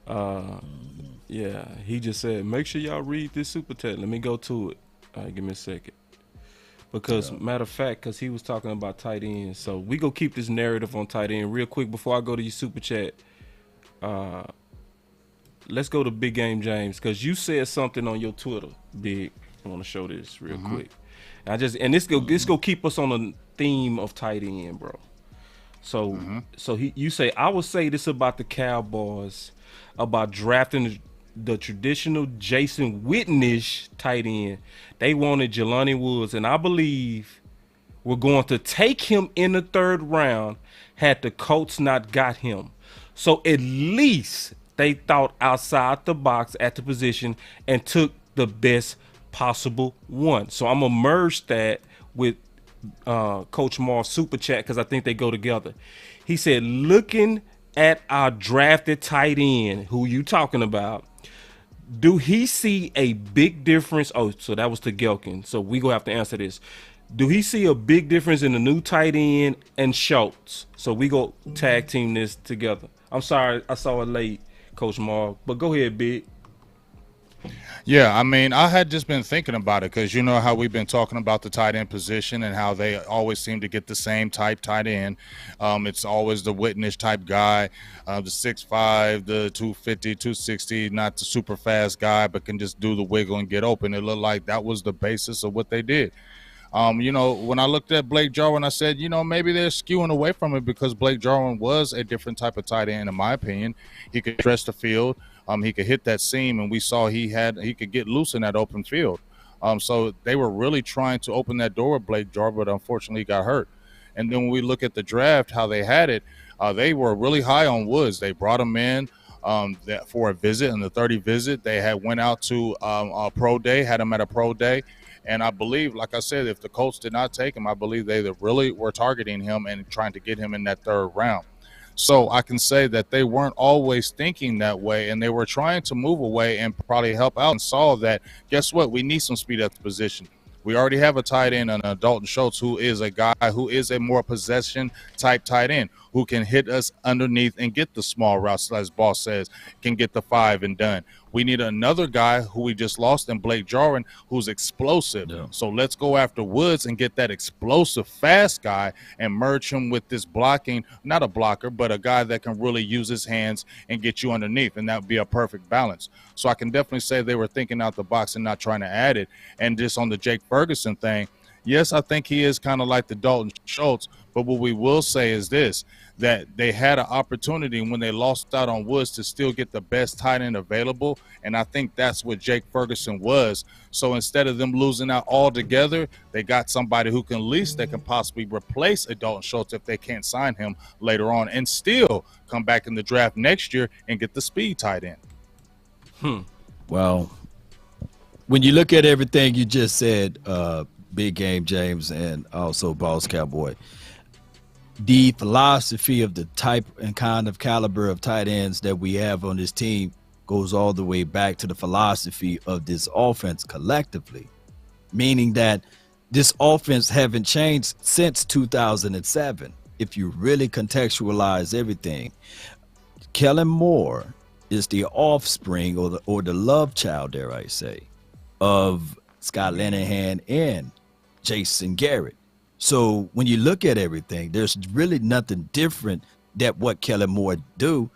Yeah, he just said, make sure y'all read this super chat. Let me go to it. All right, give me a second. Because, matter of fact, because he was talking about tight ends. So we go keep this narrative on tight end real quick before I go to your super chat. Let's go to Big Game James, because you said something on your Twitter, Big. I want to show this real quick. And this go keep us on the theme of tight end, bro. So you say, I would say this about the Cowboys, about drafting the traditional Jason Witten-ish tight end. They wanted Jelani Woods, and I believe we're going to take him in the 3rd round had the Colts not got him. So at least they thought outside the box at the position and took the best possible one. So I'm going to merge that with Coach Marv's super chat, because I think they go together. He said, looking at our drafted tight end, who you talking about, do he see a big difference? Oh, so that was to Gehlken. So we gonna have to answer this. Do he see a big difference in the new tight end and Schultz? So we go tag team this together. I'm sorry, I saw it late, Coach Marv, but go ahead, Big. Yeah, I mean, I had just been thinking about it, because you know how we've been talking about the tight end position and how they always seem to get the same type tight end. It's always the Witten-ish type guy, the 6'5", the 250, 260, not the super fast guy, but can just do the wiggle and get open. It looked like that was the basis of what they did. When I looked at Blake Jarwin, I said, maybe they're skewing away from it, because Blake Jarwin was a different type of tight end, in my opinion. He could stretch the field. He could hit that seam, and we saw he could get loose in that open field. So they were really trying to open that door with Blake Jarwin, but unfortunately he got hurt. And then when we look at the draft, how they had it, they were really high on Woods. They brought him in for a visit, and the 30 visit. They had went out to a pro day, had him at a pro day. And I believe, like I said, if the Colts did not take him, I believe they really were targeting him and trying to get him in that 3rd round. So I can say that they weren't always thinking that way, and they were trying to move away and probably help out, and saw that, guess what, we need some speed at the position. We already have a tight end, Dalton Schultz, who is a guy who is a more possession type tight end, who can hit us underneath and get the small routes, as Boss says, can get the 5 and done. We need another guy who we just lost in Blake Jarwin, who's explosive. Yeah. So let's go after Woods and get that explosive, fast guy and merge him with this blocking, not a blocker, but a guy that can really use his hands and get you underneath, and that would be a perfect balance. So I can definitely say they were thinking out the box and not trying to add it. And just on the Jake Ferguson thing, yes, I think he is kind of like the Dalton Schultz, But what we will say is this, that they had an opportunity when they lost out on Woods to still get the best tight end available, and I think that's what Jake Ferguson was. So instead of them losing out altogether, they got somebody who can, at least they can possibly replace a Dalton Schultz if they can't sign him later on, and still come back in the draft next year and get the speed tight end. Well, when you look at everything you just said, Big Game James and also Boss Cowboy, the philosophy of the type and kind of caliber of tight ends that we have on this team goes all the way back to the philosophy of this offense collectively, meaning that this offense haven't changed since 2007. If you really contextualize everything, Kellen Moore is the offspring or the love child, dare I say, of Scott Linehan and Jason Garrett. So when you look at everything, there's really nothing different that what Kellen Moore do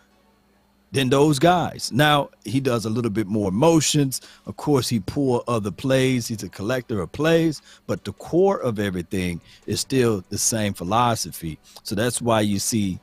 than those guys. Now, he does a little bit more motions. Of course, he pull other plays. He's a collector of plays, but the core of everything is still the same philosophy. So that's why you see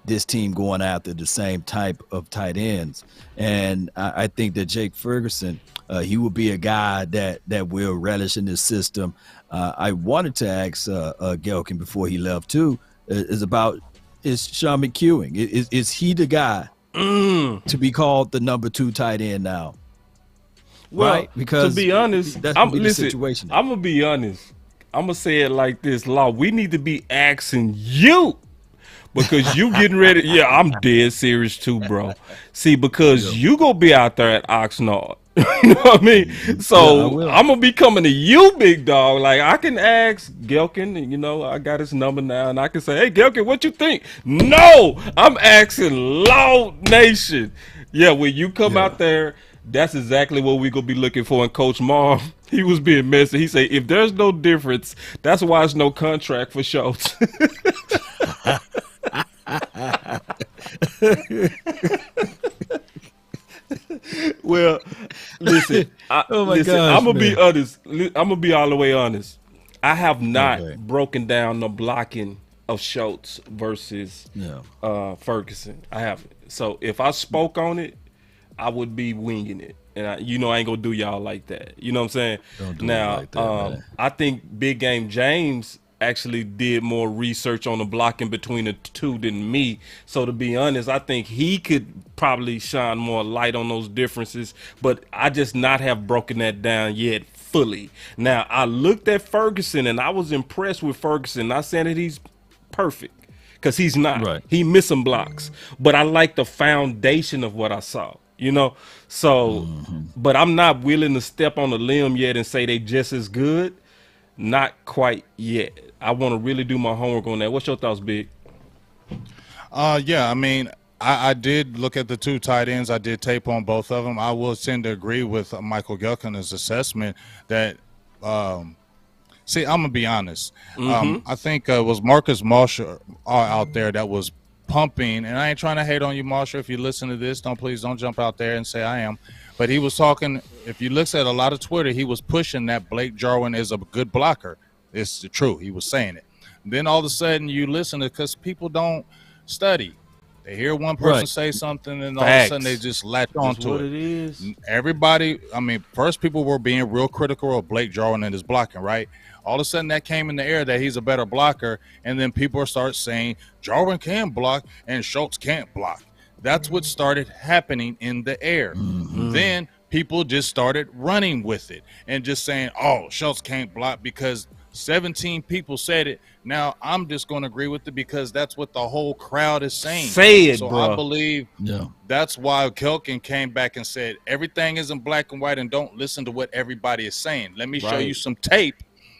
this team going after the same type of tight ends. And I think that Jake Ferguson, he will be a guy that will relish in this system. I wanted to ask Gelkin before he left too, is Sean McEwen. Is he the guy to be called the number 2 tight end now? Well, right? Because to be honest, that's I'm the situation. I'm gonna be honest. I'm gonna say it like this, Law. We need to be asking you, because you getting ready. Yeah, I'm dead serious too, bro. See, because you gonna be out there at Oxnard. You know what I mean? So yeah, I'm gonna be coming to you, big dog. Like, I can ask Gelkin, you know, I got his number now, and I can say, hey, Gelkin, what you think? No, I'm asking Law Nation. Yeah, when you come out there, that's exactly what we gonna be looking for. And Coach Marv, he was being messy. He said, if there's no difference, that's why there's no contract for Schultz. Well, listen, I'm gonna be honest. I'm gonna be all the way honest. I have not broken down the blocking of Schultz versus Ferguson. I haven't. So if I spoke on it, I would be winging it, and I ain't gonna do y'all like that. You know what I'm saying? Don't do now, it like that, man. I think Big Game James actually did more research on the blocking between the two than me. So to be honest, I think he could probably shine more light on those differences, but I just not have broken that down yet fully. Now, I looked at Ferguson and I was impressed with Ferguson. Not saying that he's perfect, because he's not. Right. He missing blocks, but I like the foundation of what I saw. So, but I'm not willing to step on a limb yet and say they just as good. Not quite yet. I want to really do my homework on that. What's your thoughts, Big? Yeah, I mean, I did look at the 2 tight ends. I did tape on both of them. I will tend to agree with Michael Gelkin's assessment that see, I'm going to be honest. I think it was Marcus Marshall out there that was pumping, and I ain't trying to hate on you, Marshall. If you listen to this, please don't jump out there and say I am. But he was talking, if you look at a lot of Twitter, he was pushing that Blake Jarwin is a good blocker. It's true. He was saying it. Then all of a sudden you listen to, because people don't study. They hear one person say something, and all of a sudden they just latch onto it. It is. Everybody, I mean, first people were being real critical of Blake Jarwin and his blocking, right? All of a sudden that came in the air that he's a better blocker, and then people start saying Jarwin can block and Schultz can't block. That's what started happening in the air. Then people just started running with it and just saying, oh, Schultz can't block because 17 people said it. Now I'm just going to agree with it because that's what the whole crowd is saying. Say it, so bro. I believe that's why Kelkin came back and said everything is in black and white and don't listen to what everybody is saying. Let me show you some tape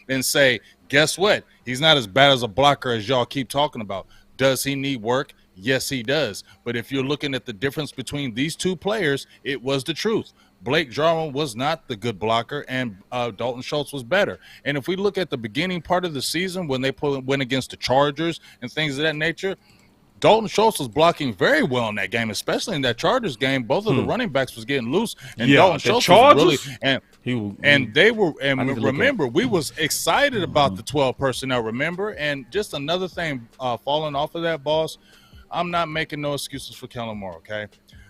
and say, guess what? He's not as bad as a blocker as y'all keep talking about. Does he need work? Yes, he does. But if you're looking at the difference between these 2 players, it was the truth. Blake Jarwin was not the good blocker, and Dalton Schultz was better. And if we look at the beginning part of the season when they went against the Chargers and things of that nature, Dalton Schultz was blocking very well in that game, especially in that Chargers game. Both of the running backs was getting loose, and Dalton Schultz was really And remember, we was excited about the 12 personnel, remember? And just another thing, falling off of that, boss, I'm not making no excuses for Kellen Moore, okay?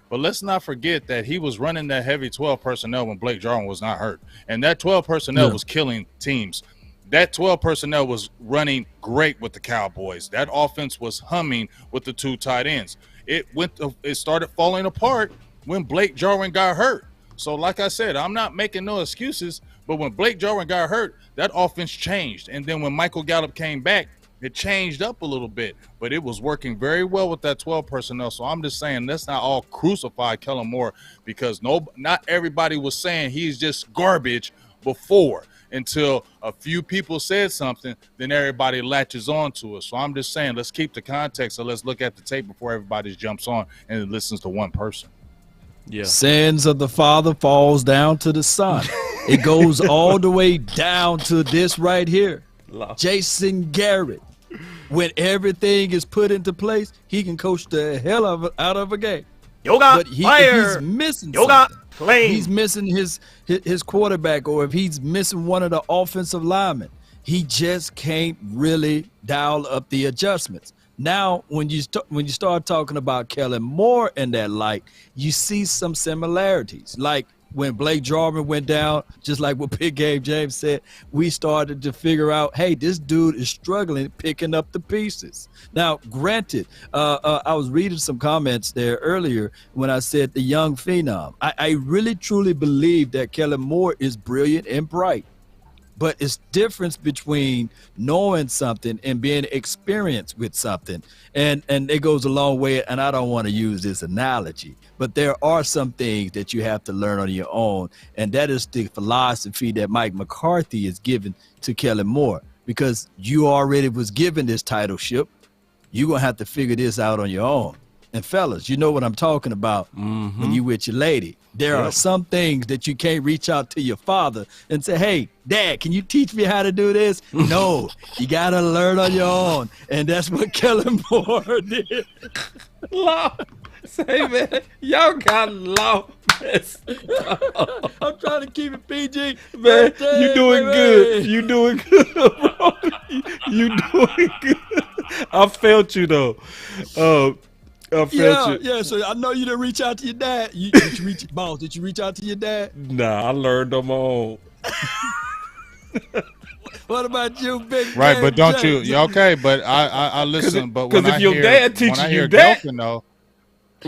But let's not forget that he was running that heavy 12 personnel when Blake Jarwin was not hurt. And that 12 personnel was killing teams. That 12 personnel was running great with the Cowboys. That offense was humming with the 2 tight ends. It started falling apart when Blake Jarwin got hurt. So like I said, I'm not making no excuses, but when Blake Jarwin got hurt, that offense changed. And then when Michael Gallup came back, it changed up a little bit, but it was working very well with that 12 personnel. So I'm just saying, let's not all crucify Kellen Moore, because not everybody was saying he's just garbage before, until a few people said something, then everybody latches on to it. So I'm just saying, let's keep the context, so let's look at the tape before everybody jumps on and listens to one person. Yeah. Sins of the father falls down to the son. It goes all the way down to this right here. Jason Garrett. When everything is put into place, he can coach the hell out of a game. Yoga fire. He's missing Yoga flame. He's missing his quarterback, or if he's missing one of the offensive linemen, he just can't really dial up the adjustments. Now, when you start talking about Kellen Moore in that light, you see some similarities. Like when Blake Jarwin went down, just like what Big Game James said, we started to figure out, hey, this dude is struggling picking up the pieces. Now, granted, I was reading some comments there earlier when I said the young phenom. I really, truly believe that Kellen Moore is brilliant and bright. But it's difference between knowing something and being experienced with something. And it goes a long way, and I don't want to use this analogy, but there are some things that you have to learn on your own, and that is the philosophy that Mike McCarthy is giving to Kellen Moore, because you already was given this titleship. You're going to have to figure this out on your own. And fellas, you know what I'm talking about when you with your lady. There are some things that you can't reach out to your father and say, hey, Dad, can you teach me how to do this? No, you got to learn on your own. And that's what Kellen Moore did. Say, man, y'all got law. I'm trying to keep it PG. Man, you doing good. You doing good, bro. You doing good. I felt you, though. Yeah, so I know you didn't reach out to your dad. Did you reach out to your dad? Nah, I learned on my own. What about you, Big Right, Man but don't James? you okay, but I listen, but when if your dad teaches you that, Gilkin, though,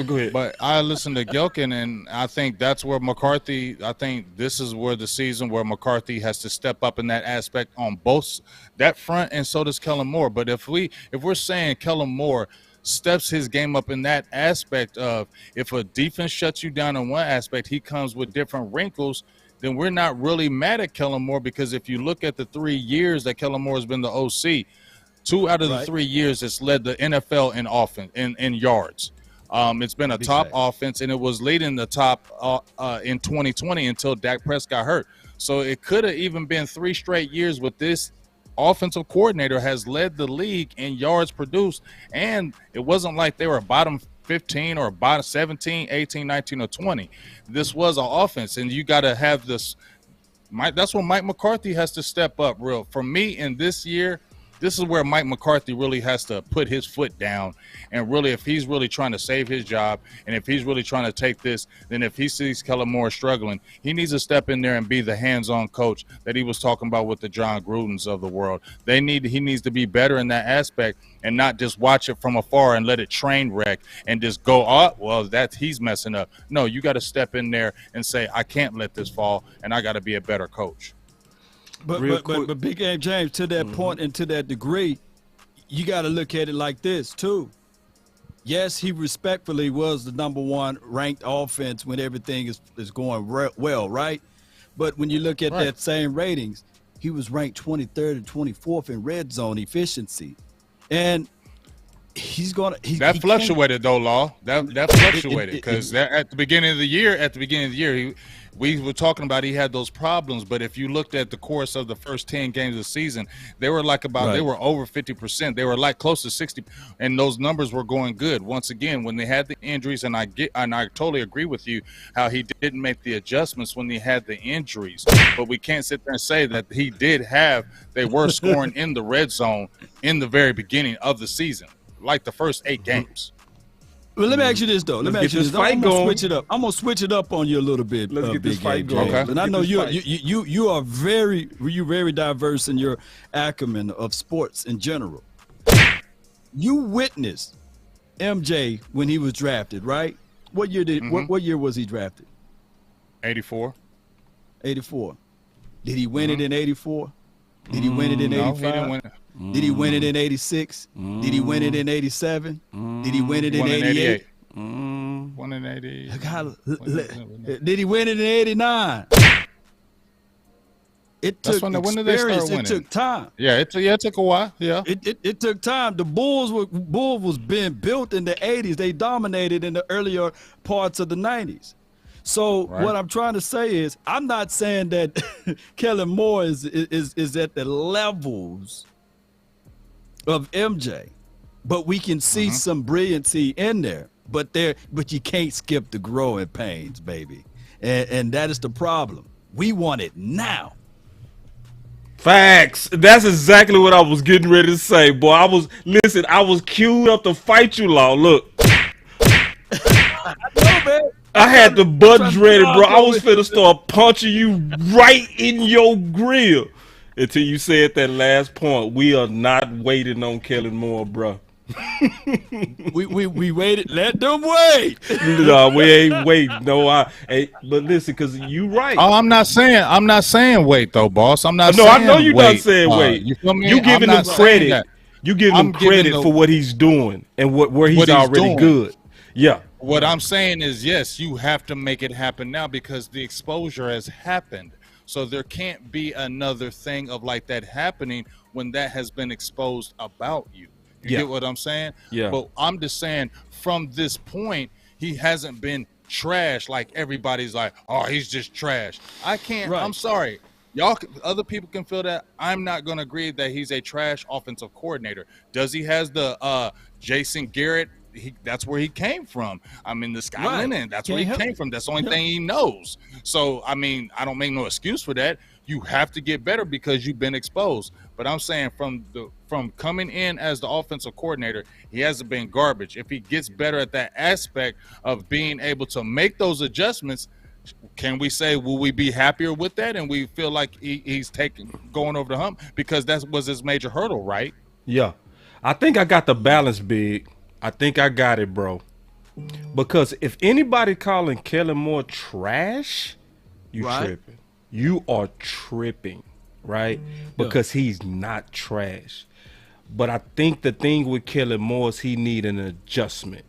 go ahead. But I listen to Gilkin, and I think that's where McCarthy, I think this is where the season where McCarthy has to step up in that aspect on both that front, and so does Kellen Moore. But if we're saying Kellen Moore steps his game up in that aspect of, if a defense shuts you down in one aspect, he comes with different wrinkles, then we're not really mad at Kellen Moore, because if you look at the 3 years that Kellen Moore has been the OC, 2 out of the 3 years it's led the NFL in offense in yards. It's been a top offense, and it was leading the top in 2020 until Dak Prescott hurt. So it could have even been 3 straight years with this offensive coordinator has led the league in yards produced, and it wasn't like they were bottom 15 or bottom 17, 18, 19, or 20. This was an offense, and you got to have this. That's when Mike McCarthy has to step up real. For me, in this year, this is where Mike McCarthy really has to put his foot down, and really, if he's really trying to save his job, and if he's really trying to take this, then if he sees Kellen Moore struggling, he needs to step in there and be the hands-on coach that he was talking about with the John Grudens of the world. He needs to be better in that aspect, and not just watch it from afar and let it train wreck and just go, oh, well, he's messing up. No, you got to step in there and say, I can't let this fall, and I got to be a better coach. But Big Game James, to that point and to that degree, you got to look at it like this too. Yes, he respectfully was the #1 ranked offense when everything is going well, right? But when you look at that same ratings, he was ranked 23rd and 24th in red zone efficiency. And he's gonna. That he fluctuated though, Law. That fluctuated because at the beginning of the year, we were talking about he had those problems. But if you looked at the course of the first 10 games of the season, they were like they were over 50%. They were like close to 60, and those numbers were going good. Once again, when they had the injuries, and I totally agree with you how he didn't make the adjustments when he had the injuries. But we can't sit there and say that he did have. They were scoring in the red zone in the very beginning of the season, like the first 8 games. Well, let me ask you this though. I'm gonna switch it up. I'm gonna switch it up on you a little bit. Let's get this fight going. Okay. And I know you are very diverse in your acumen of sports in general. You witnessed MJ when he was drafted, right? What year what year was he drafted? 84. 84. Did he win it in 84? Did he win it in 85? No, he didn't win it. Did he win it in 86? Did he win it in 87? Did he win it in 88? Won in 80. Did he win it in 89? It took experience. It took time. Yeah, it took a while. Yeah, it took time. The Bulls was being built in the 80s. They dominated in the earlier parts of the 90s. So what I'm trying to say is, I'm not saying that Kellen Moore is at the levels of MJ, but we can see some brilliancy in there. But you can't skip the growing pains, baby, and that is the problem. We want it now. Facts. That's exactly what I was getting ready to say, boy. I was queued up to fight you, Law. Look. I had the buttons ready, bro. I was finna start punching you right in your grill until you said that last point. We are not waiting on Kellen Moore, bro. we waited. Let them wait. No, we ain't waiting. No, but listen, because you right. Oh, I'm not saying wait though, boss. I'm not. No, saying I know you're wait. not saying wait. You feel me? You giving him credit. You giving him credit for what he's doing and where he's already good. Yeah. What I'm saying is, yes, you have to make it happen now because the exposure has happened. So there can't be another thing of like that happening when that has been exposed about you. You get what I'm saying? Yeah. But I'm just saying from this point, he hasn't been trash like everybody's like, oh, he's just trash. I can't. I'm sorry. Y'all, other people can feel that. I'm not going to agree that he's a trash offensive coordinator. Does he has the Jason Garrett? That's where he came from. I mean, the Sky Lennon, that's where he came from. That's the only thing he knows. So, I mean, I don't make no excuse for that. You have to get better because you've been exposed. But I'm saying from coming in as the offensive coordinator, he hasn't been garbage. If he gets better at that aspect of being able to make those adjustments, can we say, will we be happier with that? And we feel like he's going over the hump because that was his major hurdle, right? Yeah. I think I got the balance, Big. I think I got it, bro. Because if anybody calling Kellen Moore trash, you tripping. You are tripping, right? Because he's not trash. But I think the thing with Kellen Moore is he need an adjustment.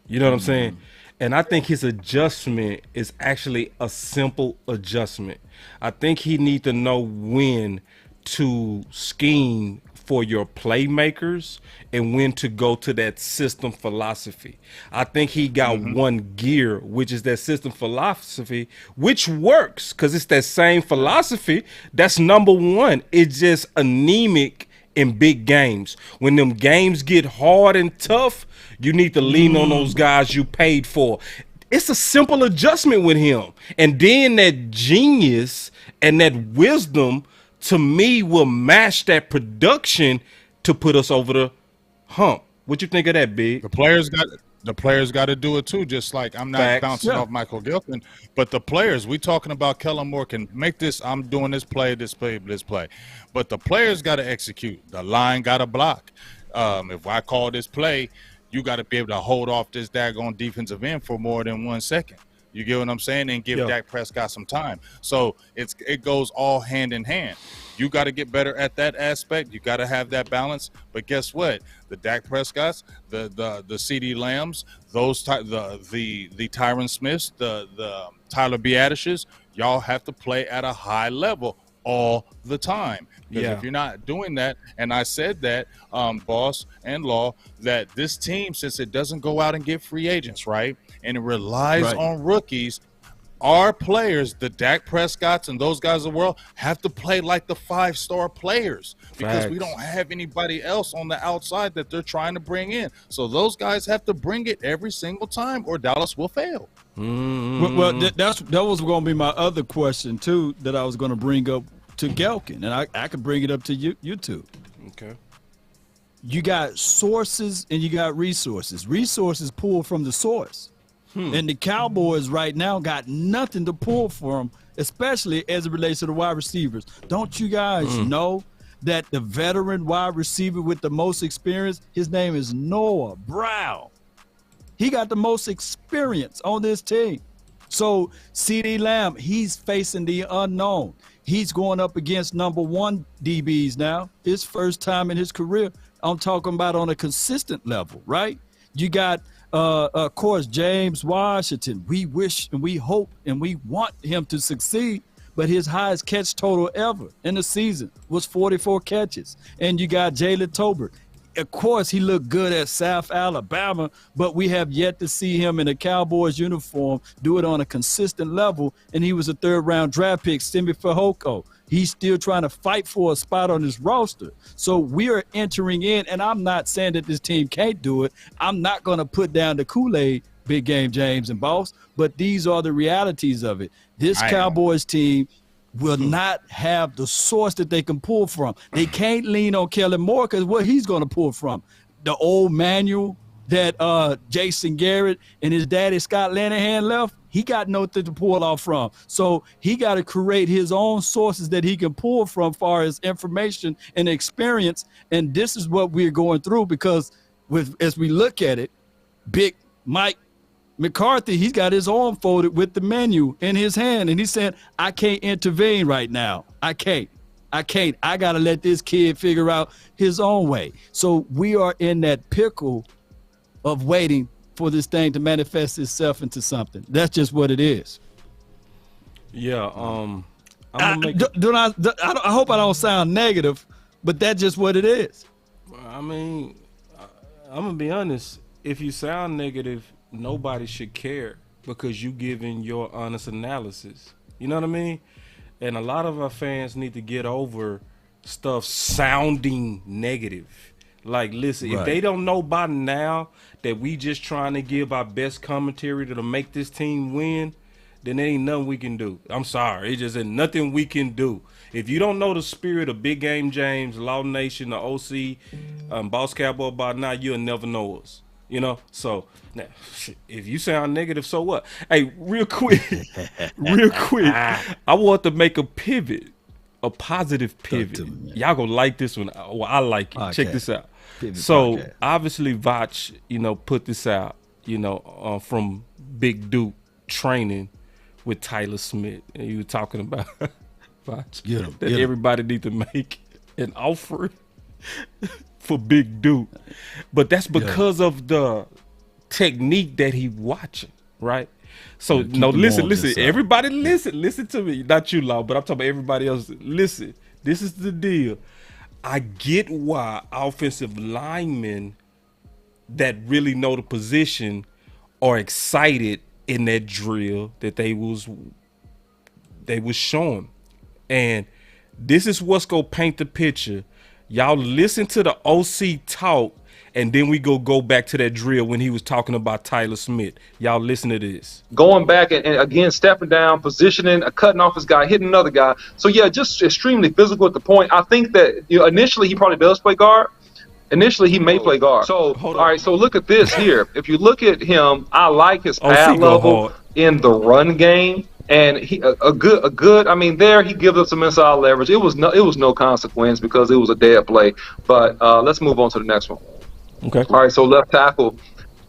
You know what I'm saying? And I think his adjustment is actually a simple adjustment. I think he need to know when to scheme for your playmakers and when to go to that system philosophy. I think he got one gear, which is that system philosophy, which works because it's that same philosophy. That's number one. It's just anemic in big games. When them games get hard and tough, you need to lean on those guys you paid for. It's a simple adjustment with him. And then that genius and that wisdom to me will match that production to put us over the hump. What you think of that, Big? The players got to do it too. Just like I'm not bouncing off Michael Gilpin, but the players. We talking about Kellen Moore can make this. I'm doing this play, but the players got to execute. The line got to block. If I call this play, you got to be able to hold off this daggone defensive end for more than 1 second. You get what I'm saying? And give Dak Prescott some time. So it goes all hand in hand. You got to get better at that aspect. You got to have that balance. But guess what? The Dak Prescotts, the CD Lambs, the Tyron Smiths, the Tyler Biadishes, y'all have to play at a high level all the time. Because Yeah. if you're not doing that, and I said that, boss and law, that this team, since it doesn't go out and get free agents, right, and it relies Right. on rookies, our players, the Dak Prescotts and those guys of the world, have to play like the 5-star players because we Facts. don't have anybody else on the outside that they're trying to bring in. So those guys have to bring it every single time, or Dallas will fail. Well, that was going to be my other question too that I was going to bring up to Gelkin, and I could bring it up to you too. Okay. You got sources and you got resources. Resources pull from the source. And the Cowboys right now got nothing to pull from, especially as it relates to the wide receivers. Don't you guys know that the veteran wide receiver with the most experience, his name is Noah Brown. He got the most experience on this team. So CeeDee Lamb, he's facing the unknown. He's going up against number 1 DBs now. His first time in his career. I'm talking about on a consistent level, right? You got of course, James Washington. We wish and we hope and we want him to succeed, but his highest catch total ever in the season was 44 catches. And you got Jalen Tolbert. Of course, he looked good at South Alabama, but we have yet to see him in a Cowboys uniform do it on a consistent level. And he was a 3rd-round draft pick, Simi Fehoko. He's still trying to fight for a spot on his roster. So we are entering in, and I'm not saying that this team can't do it. I'm not going to put down the Kool-Aid, Big Game James and Boss, but these are the realities of it. This Cowboys team will not have the source that they can pull from. They can't lean on Kellen Moore because what he's going to pull from? The old manual that Jason Garrett and his daddy Scott Linehan left, he got nothing to pull off from. So he got to create his own sources that he can pull from as far as information and experience. And this is what we're going through because as we look at it, Big Mike McCarthy, he's got his arm folded with the menu in his hand. And he said, I can't intervene right now. I can't. I got to let this kid figure out his own way. So we are in that pickle of waiting for this thing to manifest itself into something. That's just what it is. Yeah. I hope I don't sound negative, but that's just what it is. I mean, I'm gonna be honest. If you sound negative, nobody should care because you giving your honest analysis. You know what I mean? And a lot of our fans need to get over stuff sounding negative. Like, listen, if they don't know by now that we just trying to give our best commentary to make this team win, then there ain't nothing we can do. I'm sorry. It just ain't nothing we can do. If you don't know the spirit of Big Game James, Law Nation, the OC, Boss Cowboy by now, you'll never know us. You know? So, now, if you sound negative, so what? Hey, real quick, I want to make a pivot, a positive pivot. Y'all gonna like this one. Well, I like it. Okay. Check this out. Pivot so, podcast. Obviously, Vach, put this out, from Big Duke training with Tyler Smith. And you were talking about Vach, that everybody need to make an offer for Big Duke. But that's because of the technique that he watching, right? So, listen. Everybody listen to me. Not you, Law, but I'm talking about everybody else. Listen, this is the deal. I get why offensive linemen that really know the position are excited in that drill that they was showing. And this is what's going to paint the picture. Y'all listen to the OC talk, and then we go back to that drill when he was talking about Tyler Smith. Y'all listen to this. Going back and again, stepping down, positioning, cutting off his guy, hitting another guy. So, yeah, just extremely physical at the point. I think that initially he probably does play guard. Initially, he may play guard. So, all right, so look at this here. If you look at him, I like his pad level in the run game. And he a good. I mean, there he gives us some inside leverage. It was no consequence because it was a dead play. But let's move on to the next one. Okay. All right. So left tackle,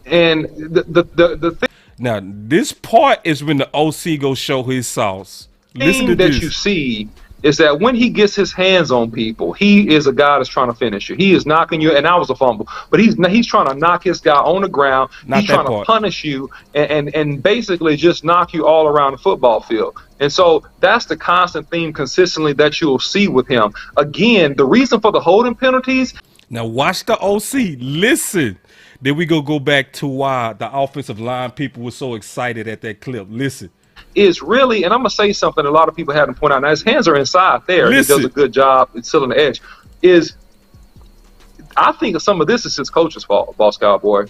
and the thing. Now this part is when the OC go show his sauce. Listen to that this. You see is that when he gets his hands on people, he is a guy that's trying to finish you. He is knocking you, and that was a fumble, but he's trying to knock his guy on the ground. He's trying to punish you and basically just knock you all around the football field. And so that's the constant theme consistently that you'll see with him. Again, the reason for the holding penalties. Now watch the OC. Listen. Then we go back to why the offensive line people were so excited at that clip. Listen. Is really, and I'm going to say something a lot of people haven't pointed out. Now, his hands are inside there. Listen. He does a good job. It's still on the edge. I think some of this is his coach's fault, Boss Cowboy.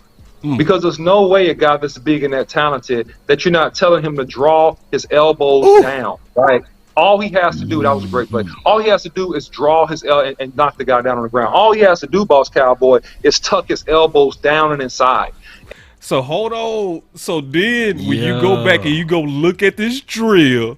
Because there's no way a guy that's big and that talented that you're not telling him to draw his elbows down, right? All he has to do, that was a great play. All he has to do is draw his and knock the guy down on the ground. All he has to do, Boss Cowboy, is tuck his elbows down and inside. So hold on. So then when you go back and you go look at this drill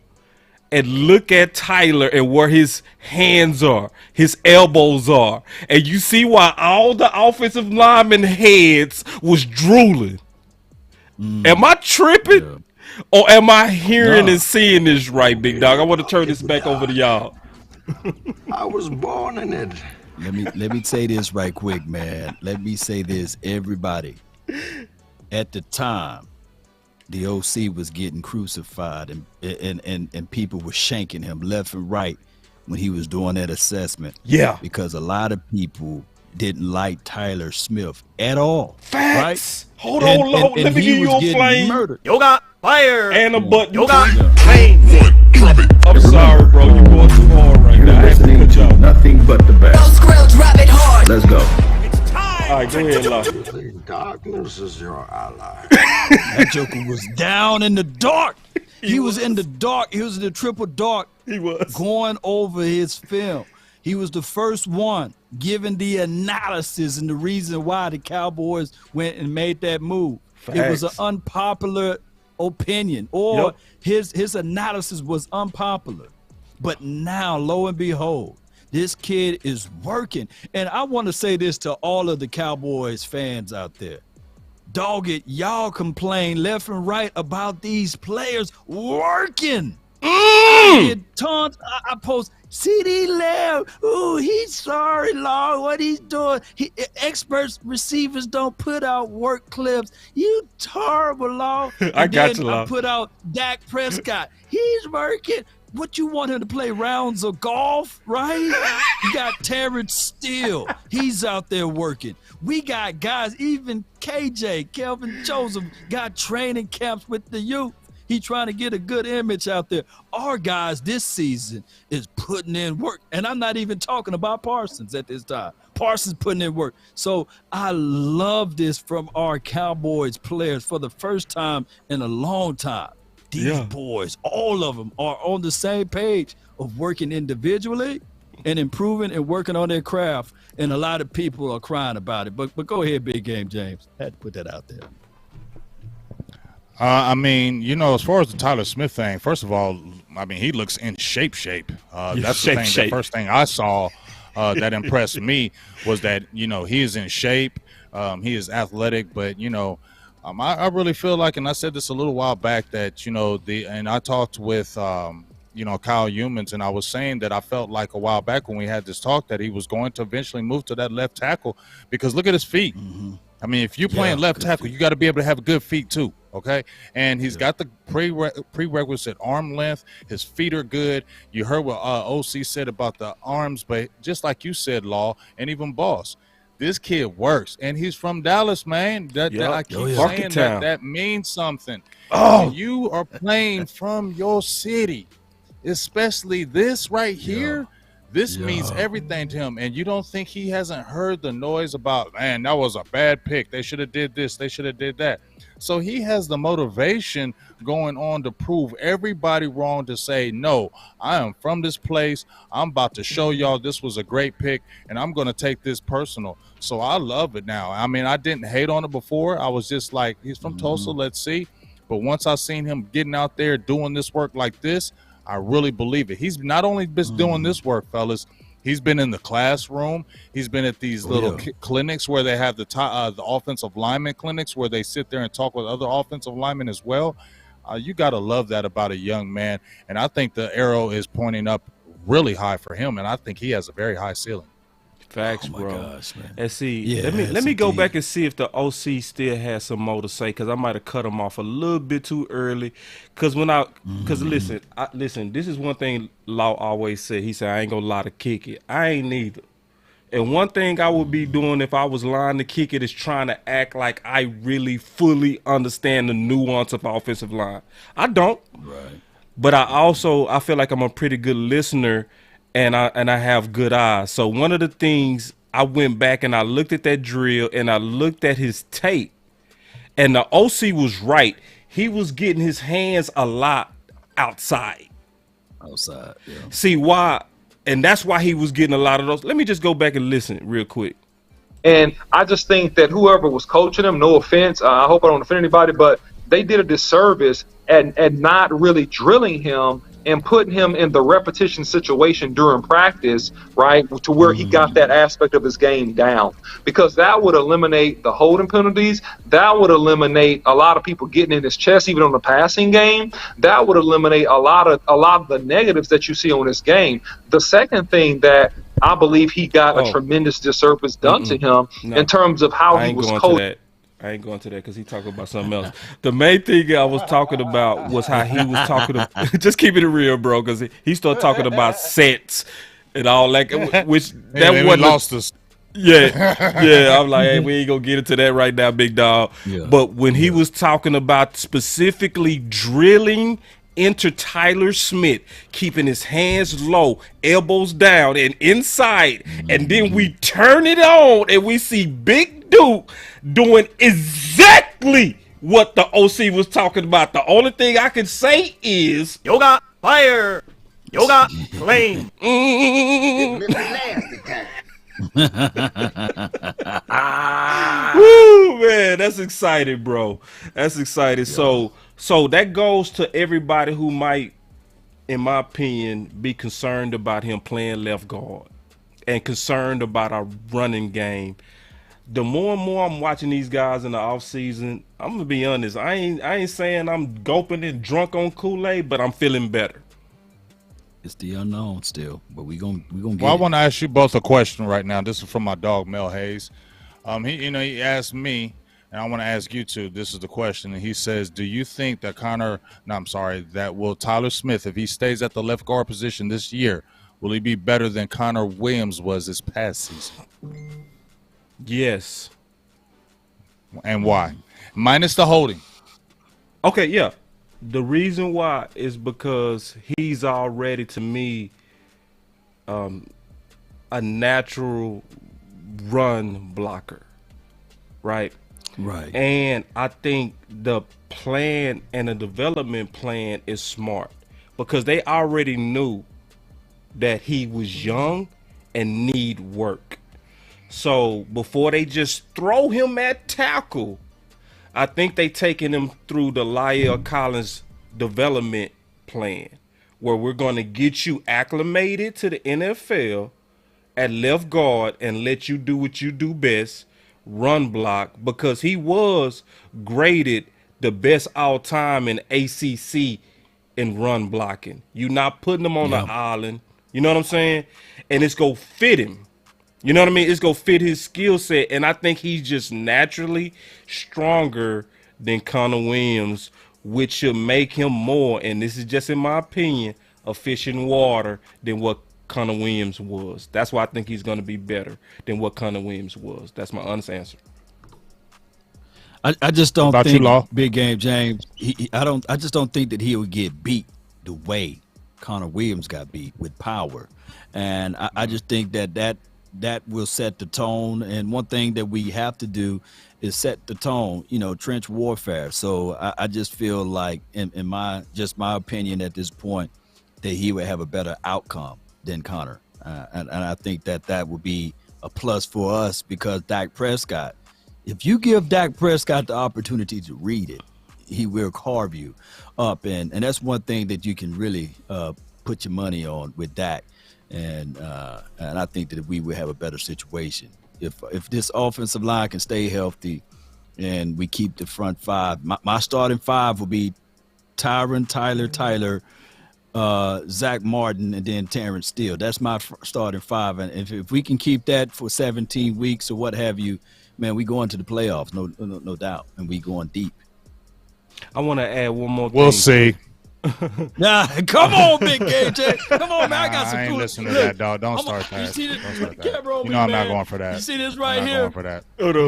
and look at Tyler and where his hands are, his elbows are, and you see why all the offensive linemen heads was drooling. Am I tripping? Yeah. Or am I hearing and seeing this right, big dog? I want to turn this back over to y'all. I was born in it. Let me say this right quick, man. Let me say this, everybody. At the time, the OC was getting crucified and people were shanking him left and right when he was doing that assessment. Yeah. Because a lot of people didn't like Tyler Smith at all. Facts. Right? Hold on, let me give you a flame. Murdered. Yoga fire. And a button. Yoga flame. I'm sorry, bro. You're going too hard right now. I have to put y'all. Nothing but the best. Drop it hard. Let's go. All right, go ahead, Law. Darkness is your ally. That joker was down in the dark. He was in the dark. He was in the triple dark. He was going over his film. He was the first one giving the analysis and the reason why the Cowboys went and made that move. Facts. It was an unpopular opinion, or his analysis was unpopular. But now, lo and behold, this kid is working. And I want to say this to all of the Cowboys fans out there. Dog it, y'all complain left and right about these players working. I get tons. I post CD Lamb. Ooh, he's sorry, Lord, what he's doing. Experts, receivers don't put out work clips. You terrible, Lord. I got you, Lord. I put out Dak Prescott. He's working. What you want him to play rounds of golf, right? You got Terrence Steele. He's out there working. We got guys, even KJ, Kelvin Joseph, got training camps with the youth. He's trying to get a good image out there. Our guys this season is putting in work. And I'm not even talking about Parsons at this time. Parsons putting in work. So I love this from our Cowboys players for the first time in a long time. These boys, all of them, are on the same page of working individually and improving and working on their craft. And a lot of people are crying about it. But go ahead, Big Game James. I had to put that out there. I mean, you know, as far as the Tyler Smith thing, first of all, I mean, he looks in shape. That's the thing. The first thing I saw that impressed me was that, you know, he is in shape. He is athletic, but, you know, I really feel like, and I said this a little while back, that, you know, and I talked with, you know, Kyle Humans, and I was saying that I felt like a while back when we had this talk that he was going to eventually move to that left tackle, because look at his feet. Mm-hmm. I mean, if you're playing left tackle, you got to be able to have good feet too, okay? And he's got the prerequisite arm length. His feet are good. You heard what OC said about the arms, but just like you said, Law, and even Boss, this kid works, and he's from Dallas, man. That I keep saying that means something. Oh, when you are playing from your city, especially this right here. This means everything to him, and you don't think he hasn't heard the noise about, man, that was a bad pick. They should have did this. They should have did that. So he has the motivation going on to prove everybody wrong, to say, no, I am from this place. I'm about to show y'all this was a great pick, and I'm going to take this personal. So I love it now. I mean, I didn't hate on it before. I was just like, he's from Tulsa, let's see. But once I seen him getting out there doing this work like this, I really believe it. He's not only been doing this work, fellas. He's been in the classroom. He's been at these little clinics where they have the offensive lineman clinics where they sit there and talk with other offensive linemen as well. You got to love that about a young man. And I think the arrow is pointing up really high for him, and I think he has a very high ceiling. Facts, Oh my bro. gosh, man. And see, Yeah, let me go indeed. back and see if the OC still has some more to say, because I might have cut him off a little bit too early. Because listen, this is one thing Law always said. He said, I ain't gonna lie to kick it. I ain't neither. And one thing I would be doing if I was lying to kick it is trying to act like I really fully understand the nuance of offensive line. I don't. Right. But I feel like I'm a pretty good listener, and I have good eyes. So one of the things, I went back and I looked at that drill and I looked at his tape, and the OC was right. He was getting his hands a lot outside. Outside, yeah. See why? And that's why he was getting a lot of those. Let me just go back and listen real quick. And I just think that whoever was coaching him, no offense, I hope I don't offend anybody, but they did a disservice at not really drilling him and putting him in the repetition situation during practice, right, to where he got that aspect of his game down. Because that would eliminate the holding penalties. That would eliminate a lot of people getting in his chest, even on the passing game. That would eliminate a lot of the negatives that you see on this game. The second thing that I believe he got a tremendous disservice done to him in terms of how he was coached. I ain't going to that because he talking about something else. The main thing I was talking about was how he was talking to just keeping it real, bro, because he started talking about sets and all that, which that wasn't lost us. Yeah. I'm like, hey, we ain't gonna get into that right now, big dog. Yeah. But when he was talking about specifically drilling into Tyler Smith, keeping his hands low, elbows down and inside, and then we turn it on and we see Big Duke doing exactly what the OC was talking about. The only thing I can say is Yoga fire. Yoga flame. Woo, man, that's exciting, bro. That's exciting. Yeah. So that goes to everybody who might, in my opinion, be concerned about him playing left guard and concerned about our running game. The more and more I'm watching these guys in the offseason, I'm gonna be honest. I ain't saying I'm gulping and drunk on Kool-Aid, but I'm feeling better. It's the unknown still, but we gonna get I want to ask you both a question right now. This is from my dog Mel Hayes. He asked me, and I want to ask you too. This is the question, and he says, "Do you think that Tyler Smith, if he stays at the left guard position this year, will he be better than Connor Williams was this past season?" Yes. And why? Minus the holding. Okay, yeah. The reason why is because he's already, to me, a natural run blocker, right? Right. And I think the plan and the development plan is smart because they already knew that he was young and need work. So before they just throw him at tackle, I think they taking him through the La'el Collins development plan, where we're going to get you acclimated to the NFL at left guard and let you do what you do best, run block, because he was graded the best all time in ACC in run blocking. You're not putting him on the island. You know what I'm saying? And it's going to fit him. You know what I mean? It's going to fit his skill set. And I think he's just naturally stronger than Connor Williams, which should make him more, and this is just in my opinion, a fish in water than what Connor Williams was. That's why I think he's going to be better than what Connor Williams was. That's my honest answer. I just don't think, Big Game James, I just don't think that he would get beat the way Connor Williams got beat with power. And I just think that will set the tone. And one thing that we have to do is set the tone, trench warfare. So I just feel like, in my opinion at this point, that he would have a better outcome than Connor. And I think that would be a plus for us because Dak Prescott, if you give Dak Prescott the opportunity to read it, he will carve you up. And that's one thing that you can really put your money on with Dak. And I think that we would have a better situation if this offensive line can stay healthy and we keep the front five. My starting five will be Tyler, Zach Martin, and then Terrence Steele. That's my starting five. And if we can keep that for 17 weeks or what have you, man, we go into the playoffs, no doubt, and we going deep. I want to add one more thing. We'll see. Nah, come on, Big KJ. Come on, man. I got some I ain't cool. listening to that, dog. Don't start that. You see this? Don't start that. Camera on You me, know I'm man. not going for that. You see this right I'm not here? going for that.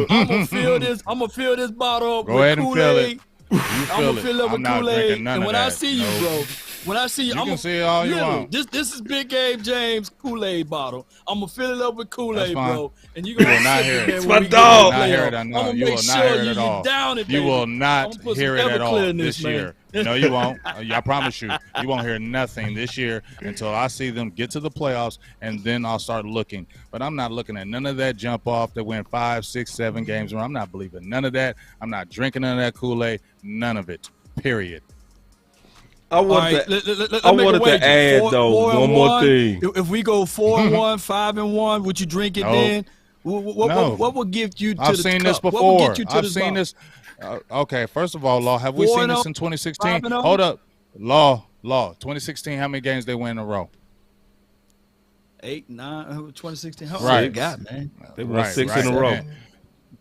I'm gonna fill this. I'm gonna fill this bottle up Go with ahead and fill Kool-Aid. it. You I'm feel gonna it. fill it up I'm with not Kool-Aid. drinking none And of when that. I see you, No. bro, when I see you, You I'm can gonna see it all you literally, want. This is Big Gabe James Kool-Aid bottle. I'm gonna fill it up with Kool-Aid, That's fine. bro. And you You gonna will not sip hear it. man, It's when my we get dog. to You the will not hear it. playoffs. No, I'm you gonna will make not sure hear it you at all. down it, You baby. will I'm not gonna put some hear it at Everclear all in this man. year. No, you won't. I promise you. You won't hear nothing this year until I see them get to the playoffs, and then I'll start looking. But I'm not looking at none of that jump off that win 5, 6, 7 games. I'm not believing none of that. I'm not drinking none of that Kool-Aid. None of it. Period. I wanted to add one more thing. If we go 4-1, 5-1, would you drink it No. then? No. What would get you to I've the seen cup? this What would before. get you to I've this seen bottle? this. Okay, first of all, Law, have we 4-0, seen this in 2016? 5-0? Hold up. Law. 2016, how many games they win in a row? 8, 9, 2016. How Right. much you got, man? They won 6 in a row.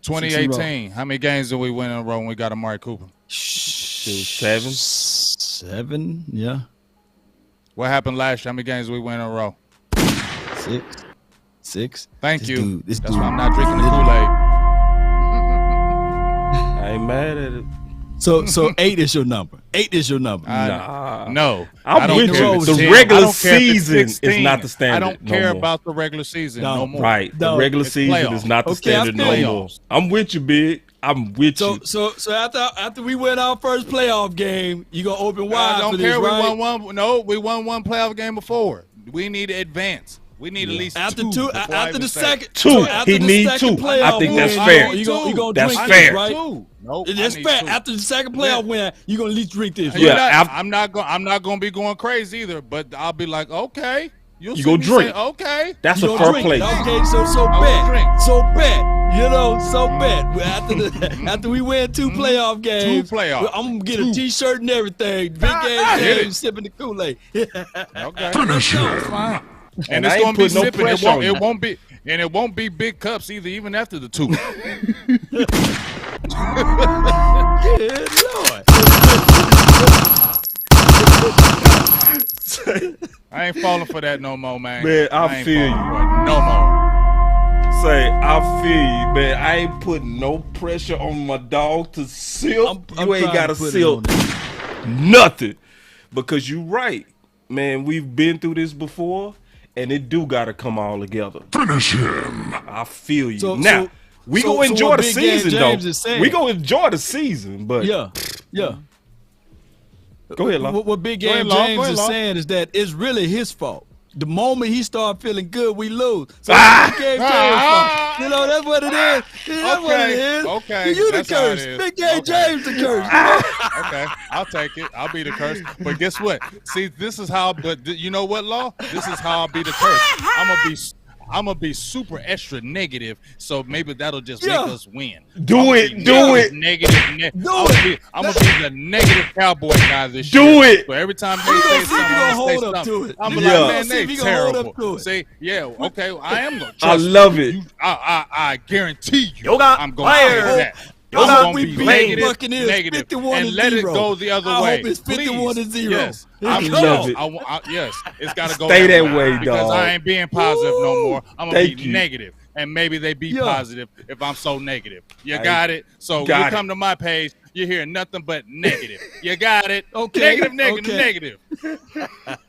2018, how many games did we win in a row when we got Amari Cooper? 7. 7, yeah. What happened last year? How many games did we win in a row? 6. Thank This you. dude- this That's dude- why I'm not drinking the Kool-Aid. I ain't mad at it. So 8 is your number. 8 is your number. Nah. No. I'm I don't with care you. if it's The 10. regular I don't care if it's season is 16. not the standard I don't no care more. about the regular season no more. Right. The No. regular It's season playoffs. is not the Okay, I standard no feel you. more. I'm with you, Big. I'm with you. So after we win our first playoff game, you gonna open wide I don't for this, care. right? We won one. No, we won one playoff game before. We need to advance. We need at least After two. two, before I after even the say. second, Two. so after He the need second two. playoff I think that's win, fair. You gonna That's drink fair. this, right? Nope, That's I need fair. two. After the second playoff win, you gonna at least drink this. You're Right? Yeah, not- I'm not going to be going crazy either. But I'll be like, okay, you'll You see go me drink. say, okay, That's You a gonna fair drink. play. Okay, so I will drink. bet. So bet. You know, so bet. After we win 2 playoff games, playoffs. I'm gonna get Two. a T-shirt and everything. Big I Game get James it. sipping the Kool-Aid. okay, Finish him. that's fine. And I it's ain't going to be putting no sipping. pressure on you. It won't be big cups either. Even after the 2. Good Lord. I ain't falling for that no more, man. Man, I ain't feel falling you. for it no more. Say, I feel you, man. I ain't putting no pressure on my dog to sip. I'm You ain't trying got to to put it sip on there. nothing. Because you right, man. We've been through this before, and it do got to come all together. Finish him. I feel you. So- Now, so- we so- gonna so enjoy what the Big Game season, James though. is saying- We gonna enjoy the season, but Yeah. go ahead, Law. What Big Go ahead, Game Law. Go James ahead, is Law. saying is that it's really his fault. The moment he start feeling good, we lose. So Ah! Big Game James' fault. You know, that's what it is. That's what it is. Okay, You the that's how it curse. is. Big Game Okay. James the curse. Okay, I'll take it. I'll be the curse. But guess what? See, this is how. But you know what, Law? This is how I'll be the curse. I'm gonna be super extra negative. So maybe that'll just make us win. Do it. Do it. Negative. I'm gonna be the negative cowboy guy this Do year. it. So every time they gonna say see if something, he gonna I'm gonna say hold up something. to it. I'm Yeah. like, man, See if they he gonna hold up terrible. to it. See, yeah, okay, I am gonna. I trust love you. it. I guarantee you. Yoga I'm gonna fire. say that. Yoga I'm gonna we be beat negative, Buccaneers negative, 51 and and let it 0. go the other I way. hope it's 51 Please. and 0. Yes, I I'm love it. Yes, it's got to go. Stay that way, because dog. I ain't being positive no more. I'm gonna Thank be you. negative, and maybe they be Yeah. positive if I'm so negative. You I got it. So got you it. come to my page, you hear nothing but negative. You got it. Okay, Negative. okay. Negative.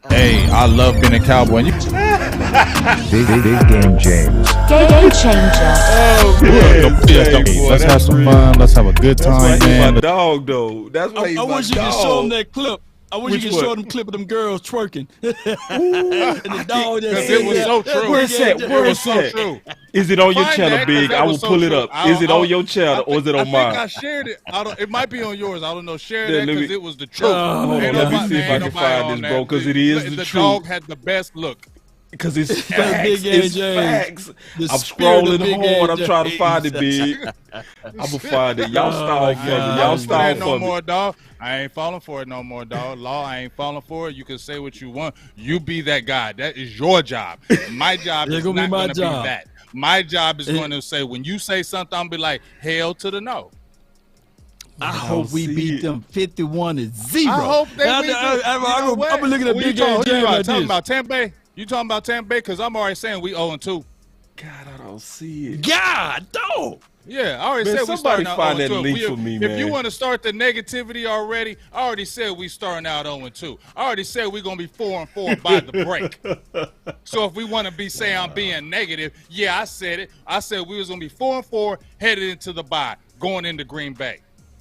Hey, I love being a cowboy. Big Game James. Game changer. Oh, Boy, boy, let's have that's some real. fun. Let's have a good That's why time, he's man. my dog, though. That's why he's I my wish you dog. could show him that clip. I wish Which you could one? show them clip of them girls twerking. And the dog just Because it was so true. Where's that? It Where's was so that? true. Is it on your Find channel, that, 'cause Big? that I will was so pull it true. up. Is it on your channel or is it on I think mine? I shared it. It might be on yours. I don't know. Share Yeah, that let me- because it was the truth. Hold on, Ain't let me nobody- see if I ain't can nobody find on this, that. bro, 'cause it is the The truth. dog had the best look. Because it's Big facts. It's AJ. facts. The I'm spirit of scrolling Big hard. I'm AJ. trying to find it, big. I'm gonna find it. Y'all stall for me. Y'all Falling for stall that no for me. more, dog. I ain't falling for it no more, dog. Law, I ain't falling for it. You can say what you want. You be that guy. That is your job. My job It's is gonna be not my going to be job. that. My job is going to say, when you say something, I'm going to be like, hell to the no. I hope we see beat it. them 51-0. I hope they I'm looking at Who Big you talking, AJ who you like talking this. about? Tampa Bay? You talking about Tampa Bay? Because I'm already saying we 0-2. God, I don't see it. God, dog. Yeah, I already Man, said we somebody starting out find 0-2. that link for me, If you man. want to start the negativity already, I already said we starting out 0-2. I already said we're going to be 4-4 by the break. So if we want to be saying I'm being negative, yeah, I said it. I said we was going to be 4-4 headed into the bye, going into Green Bay.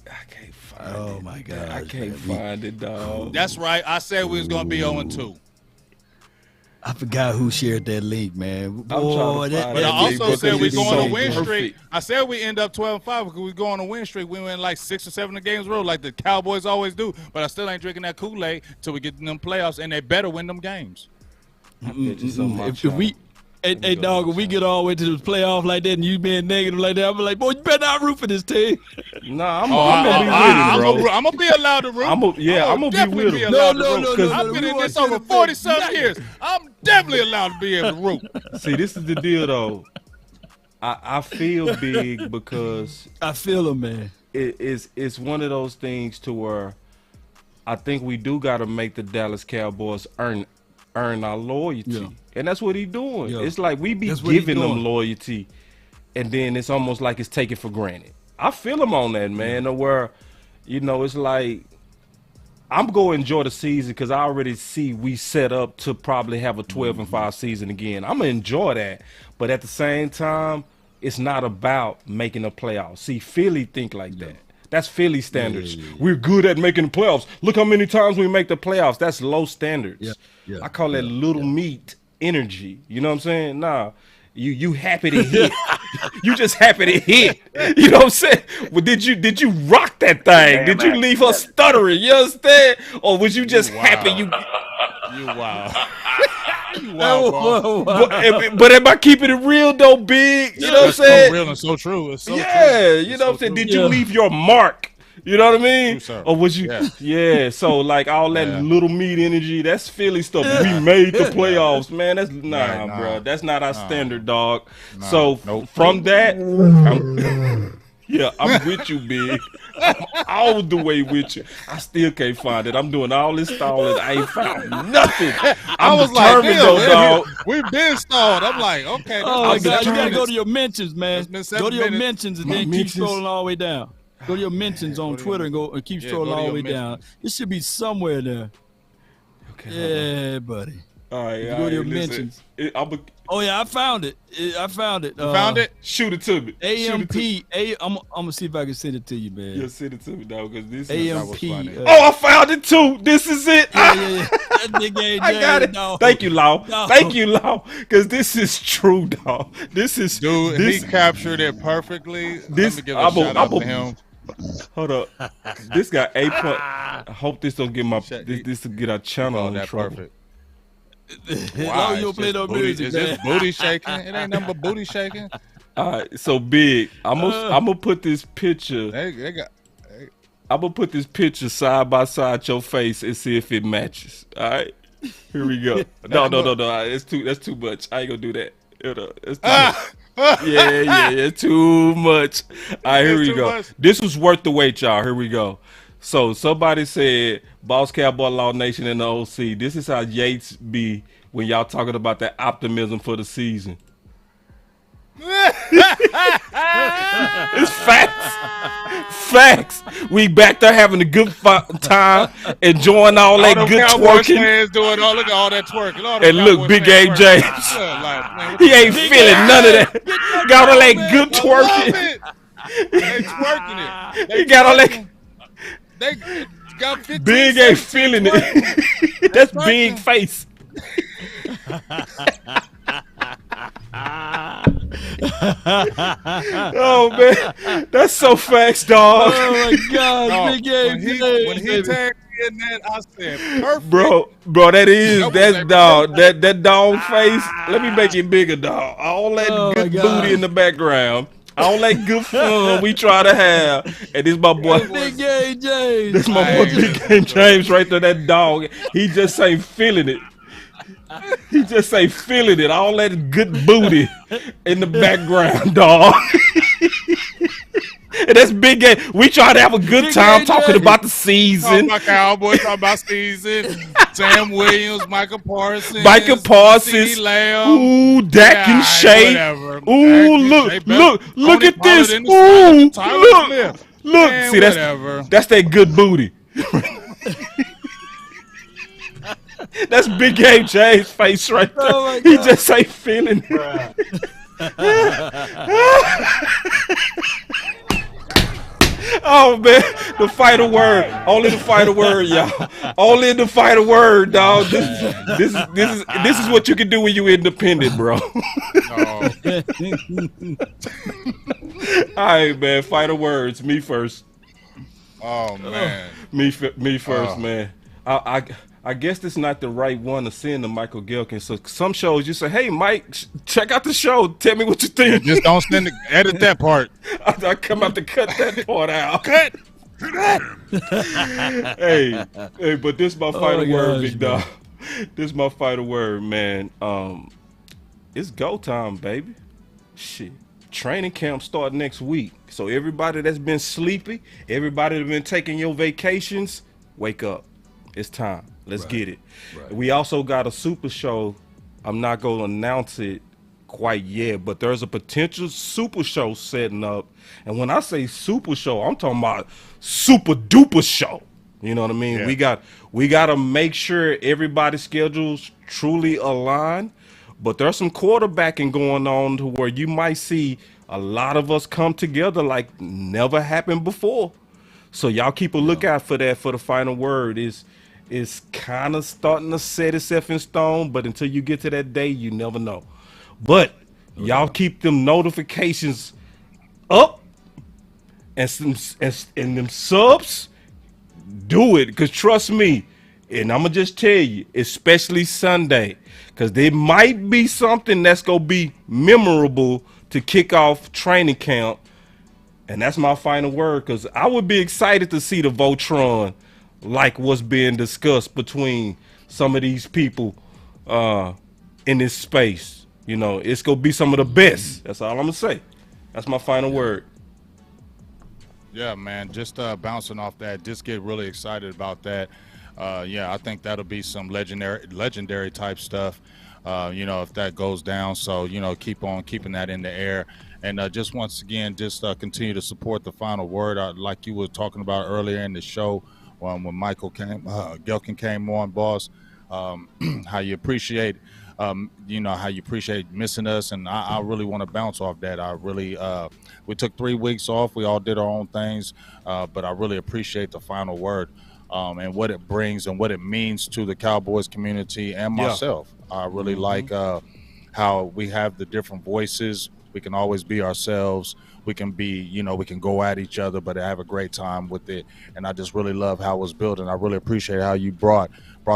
I can't find it. Oh my God. I can't find it, dog. That's right. I said we was going to be 0-2. I forgot who shared that link, man. trying to find But that I link also because said we it's go so on a win perfect. streak. I said we end up 12-5 because we go on a win streak. We win like 6 or 7 games in a row like the Cowboys always do. But I still ain't drinking that Kool-Aid till we get in them playoffs, and they better win them games. I bet you so much, If we, hey dog, if we get all the way to the playoff like that and you being negative like that, I'm like, boy, you better not root for this team. Nah, I'm gonna be with it, bro. I'm gonna be allowed to root. I'm gonna be definitely with be him. allowed No, to no, root. no, no, I've no, been we in want this you over to 40-some be years. I'm definitely allowed to be able to root. See, this is the deal, though. I feel big because I feel him, man. it's one of those things to where I think we do got to make the Dallas Cowboys earn our loyalty, Yeah. and that's what he's doing. Yeah. It's like we be That's what he giving them doing. loyalty, and then it's almost like it's taken for granted. I feel him on that, man. Where, it's like I'm going to enjoy the season because I already see we set up to probably have a 12-5 season again. I'm gonna enjoy that, but at the same time, it's not about making a playoff. See, Philly think like that. That's Philly standards. We're good at making the playoffs. Look how many times we make the playoffs. That's low standards. Yeah. I call that little meat energy. You know what I'm saying? Nah, you happy to hit. You just happy to hit. You know what I'm saying? Well, did you rock that thing? Did you leave her stuttering? You understand? Or was you just happy you? You wild. You wild, bro. But am I keeping it real though, big? You know what I'm It's so saying? real and so true. It's so Yeah, true. you know what I'm saying? true. Did you leave your mark? You know what I mean? True, sir. Or was you? Yeah. So like all that little meat energy, that's Philly stuff. We made the playoffs, man. That's nah, bro. That's not our standard, dog. So from that, I'm with you, big. I'm all the way with you. I still can't find it. I'm doing all this stalling. I ain't found nothing. I was determined like, though, dog. We've been stalled. I'm like, okay. Oh my I'm God, you gotta determined. go to your mentions, man. It's been Go 7 to your minutes. mentions and My then mentions. keep scrolling all the way down. Go to your mentions on Twitter and keep Yeah, scrolling go to all the your way down. mentions. It should be somewhere there. Okay. Yeah, buddy. All right. You go to your mentions. Oh yeah, I found it. I found it. Found it? Shoot it to me. AMP. I'm gonna see if I can send it to you, man. Yeah, send it to me, dog, because this is. AMP. Oh, I found it too. This is it. Yeah. That big AJ, I got it. dog. Thank you, Law. No. Thank you, Law. Because this is true, dog. This is Dude, This, he captured it perfectly. this- Let me give a I'm a- shout out I'm to a- him. hold up. This got 8 point. I hope this don't get this will get our channel Oh, in that trouble. perfect. Long you don't play no music, Is man. this booty shaking? It ain't nothing but booty shaking. All right, so big. I'm gonna put this picture. They got. I'm gonna put this picture side by side your face and see if it matches. All right, here we go. No. That's too much. I ain't gonna do that. It's too much. Yeah, too much. All right, here we Too go. much. This was worth the wait, y'all. Here we go. So somebody said, Boss Cowboy Law Nation and the OC. This is how Yates be when y'all talking about that optimism for the season. It's facts. Facts. We back there having a good time, enjoying all that them good Cowboys twerking. fans doing all look at all that twerking. All them And look, Cowboys Big fans A. twerking. James. Yeah, like, man, what He the- ain't feeling none of that. Got all that good I love twerking. it. They twerking it. They He got all that. twerking. They got 15 Big ain't 17 feeling twerking. it. That's big face. Oh man, that's so facts, dog. Oh my God, No, Big A. when he tagged me in that, I said, perfect. Bro, that's dog. That dog face. Let me make it bigger, dog. All that good booty in the background. All that good fun we try to have. And this my boy Big Game James. This my boy Big Game James right there, that dog. He just ain't feeling it. He just ain't feeling it. All that good booty in the background, dog. And that's Big Game. We try to have a good time talking about the season. Talking about Cowboys, talking about season. Sam Williams, Micah Parsons. CeeDee Lamb. Ooh, Dak in shape. Whatever. Ooh, look at this. Ooh, look. Man, see, that's that good booty. That's Big Game James' face right there. Oh he just ain't feeling it. Oh man, the final word. Only the final word, y'all. Only the final word, dog. This is what you can do when you independent, bro. All right, man. Final words. Me first. Oh man. Me first, man. I guess this is not the right one to send to Michael Gehlken. So some shows you say, "Hey, Mike, check out the show. Tell me what you think." Just don't edit that part. I come out to cut that part out. Cut. hey, but this is my final word, big dog. This is my final word, man. It's go time, baby. Shit. Training camp start next week. So everybody that's been sleepy, everybody that's been taking your vacations, wake up. It's time. Let's get it. Right. We also got a super show. I'm not going to announce it quite yet, but there's a potential super show setting up. And when I say super show, I'm talking about super duper show. You know what I mean? Yeah. We got to make sure everybody's schedules truly align. But there's some quarterbacking going on to where you might see a lot of us come together like never happened before. So y'all keep a lookout for that. For the final word is kind of starting to set itself in stone, but until you get to that day, you never know. But y'all keep them notifications up and them subs. Do it, because trust me, and I'm gonna just tell you, especially Sunday, because there might be something that's gonna be memorable to kick off training camp. And that's my final word, because I would be excited to see the Voltron like what's being discussed between some of these people in this space. You know, it's going to be some of the best. That's all I'm going to say. That's my final word. Yeah, man, just bouncing off that, just get really excited about that. I think that'll be some legendary type stuff, if that goes down. So, keep on keeping that in the air. And just once again, just continue to support the final word. Like you were talking about earlier in the show when Michael Gehlken came on, boss, how you appreciate, how you appreciate missing us. And I really want to bounce off that. I really, we took 3 weeks off. We all did our own things, but I really appreciate the final word and what it brings and what it means to the Cowboys community and myself. I really like how we have the different voices. We can always be ourselves. We can be, we can go at each other, but have a great time with it. And I just really love how it was built. And I really appreciate how you brought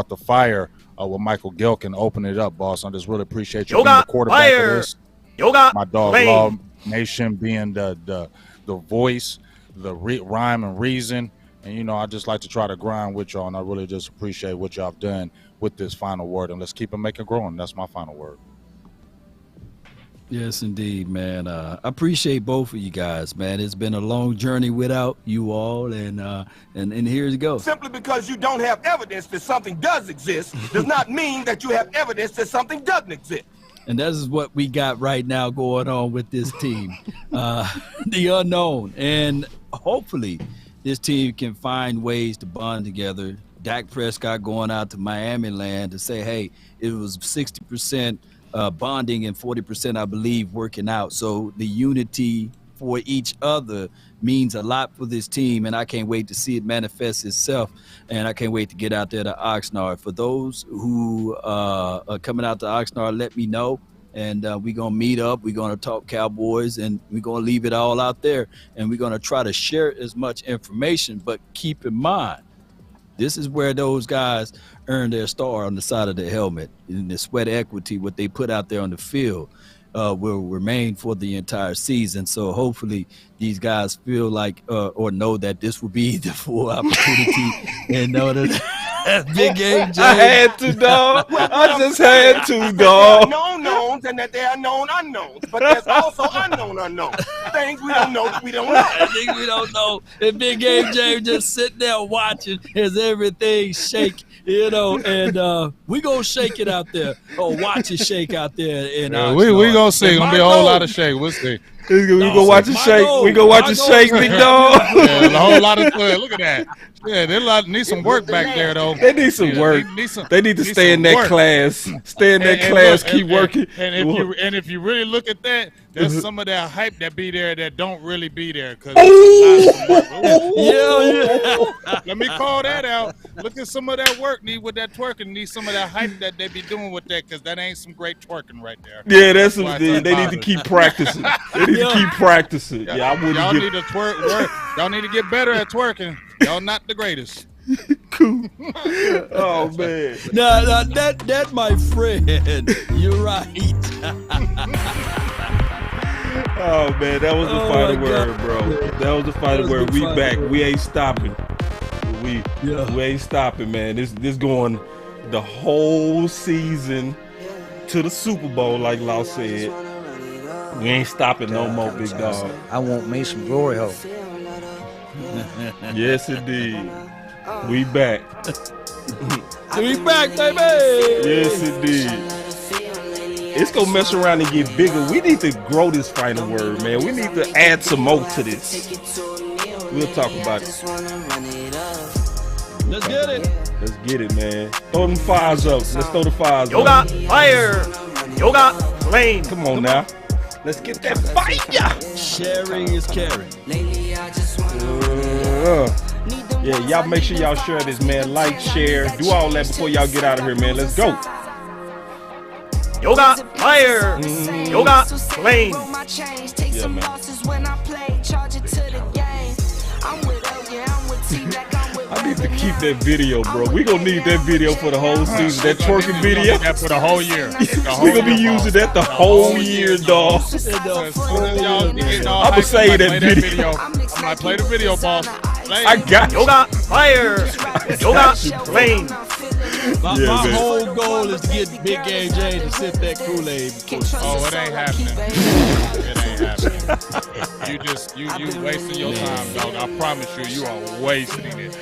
the fire with Michael Gehlken, open it up, boss. I just really appreciate you being the quarterback of this. My dog Law Nation being the voice, the rhyme and reason. And, I just like to try to grind with y'all. And I really just appreciate what y'all have done with this final word. And let's keep it making growing. That's my final word. Yes, indeed, man. I appreciate both of you guys, man. It's been a long journey without you all, and here you go. Simply because you don't have evidence that something does exist does not mean that you have evidence that something doesn't exist. And that is what we got right now going on with this team, the unknown. And hopefully this team can find ways to bond together. Dak Prescott going out to Miami land to say, hey, it was 60% bonding and 40%, I believe, working out. So the unity for each other means a lot for this team, and I can't wait to see it manifest itself. And I can't wait to get out there to Oxnard. For those who are coming out to Oxnard, let me know, and we're going to meet up. We're going to talk Cowboys, and we're going to leave it all out there, and we're going to try to share as much information. But keep in mind, This is where those guys earn their star on the side of their helmet. And the sweat equity, what they put out there on the field, will remain for the entire season. So hopefully these guys feel like or know that this will be the full opportunity and know that big game. James. I had to, dog. I just had to, dog. There are known knowns and that there are known unknowns, but there's also unknown unknowns. Things we don't know that we don't know. Things we don't know. And big game James just sitting there watching as everything shake, you know, and we gonna shake it out there or watch it shake out there. And we gonna see. Gonna be a whole lot of shake. We'll see. We go watch it shake. We go watch it shake, big dog. Yeah, a whole lot of look at that. Yeah, they need some work back there though. They need some work. They need to stay in that class. Stay in that class. Keep working. And if you really look at that, there's some of that hype that be there that don't really be there. Cause yeah. Let me call that out. Look at some of that work with that twerking. Need some of that hype that they be doing with that, because that ain't some great twerking right there. Yeah, that's they need to keep practicing. They need to keep practicing. Yeah, I wouldn't. Y'all need to work. Y'all need to get better at twerking. Y'all not the greatest. Cool. Oh man. No, that my friend. You're right. Oh man, that was the final word, bro. That was the final word. We back. We ain't stopping. We ain't stopping, man. This going the whole season to the Super Bowl, like Law said. We ain't stopping no more, big dog. I want me some glory hole. Yes, indeed. We back. We back, baby. Yes, indeed. It's gonna mess around and get bigger. We need to grow this final word, man. We need to add some more to this. We'll talk about it. Let's get it. Let's get it, man. Throw them fires up. Let's throw the fires up. Yoga fire. Yoga flame. Come on now. Let's get that fire. Sharing is caring. Yeah, y'all make sure y'all share this, man. Like, share, do all that before y'all get out of here, man. Let's go. Yoga fire. Yoga flame. Yeah, man. I need to keep that video, bro. We gonna need that video for the whole season. That twerking video. That for the whole year. We gonna be using that the whole year, dog. I'ma say that video. I might play the video, boss. I got you. Yoga fire. Yoga flame. My whole goal is to get Big Game James to sip that Kool-Aid. Oh, it ain't happening. It ain't happening. You wasting your time, dog. I promise you are wasting it.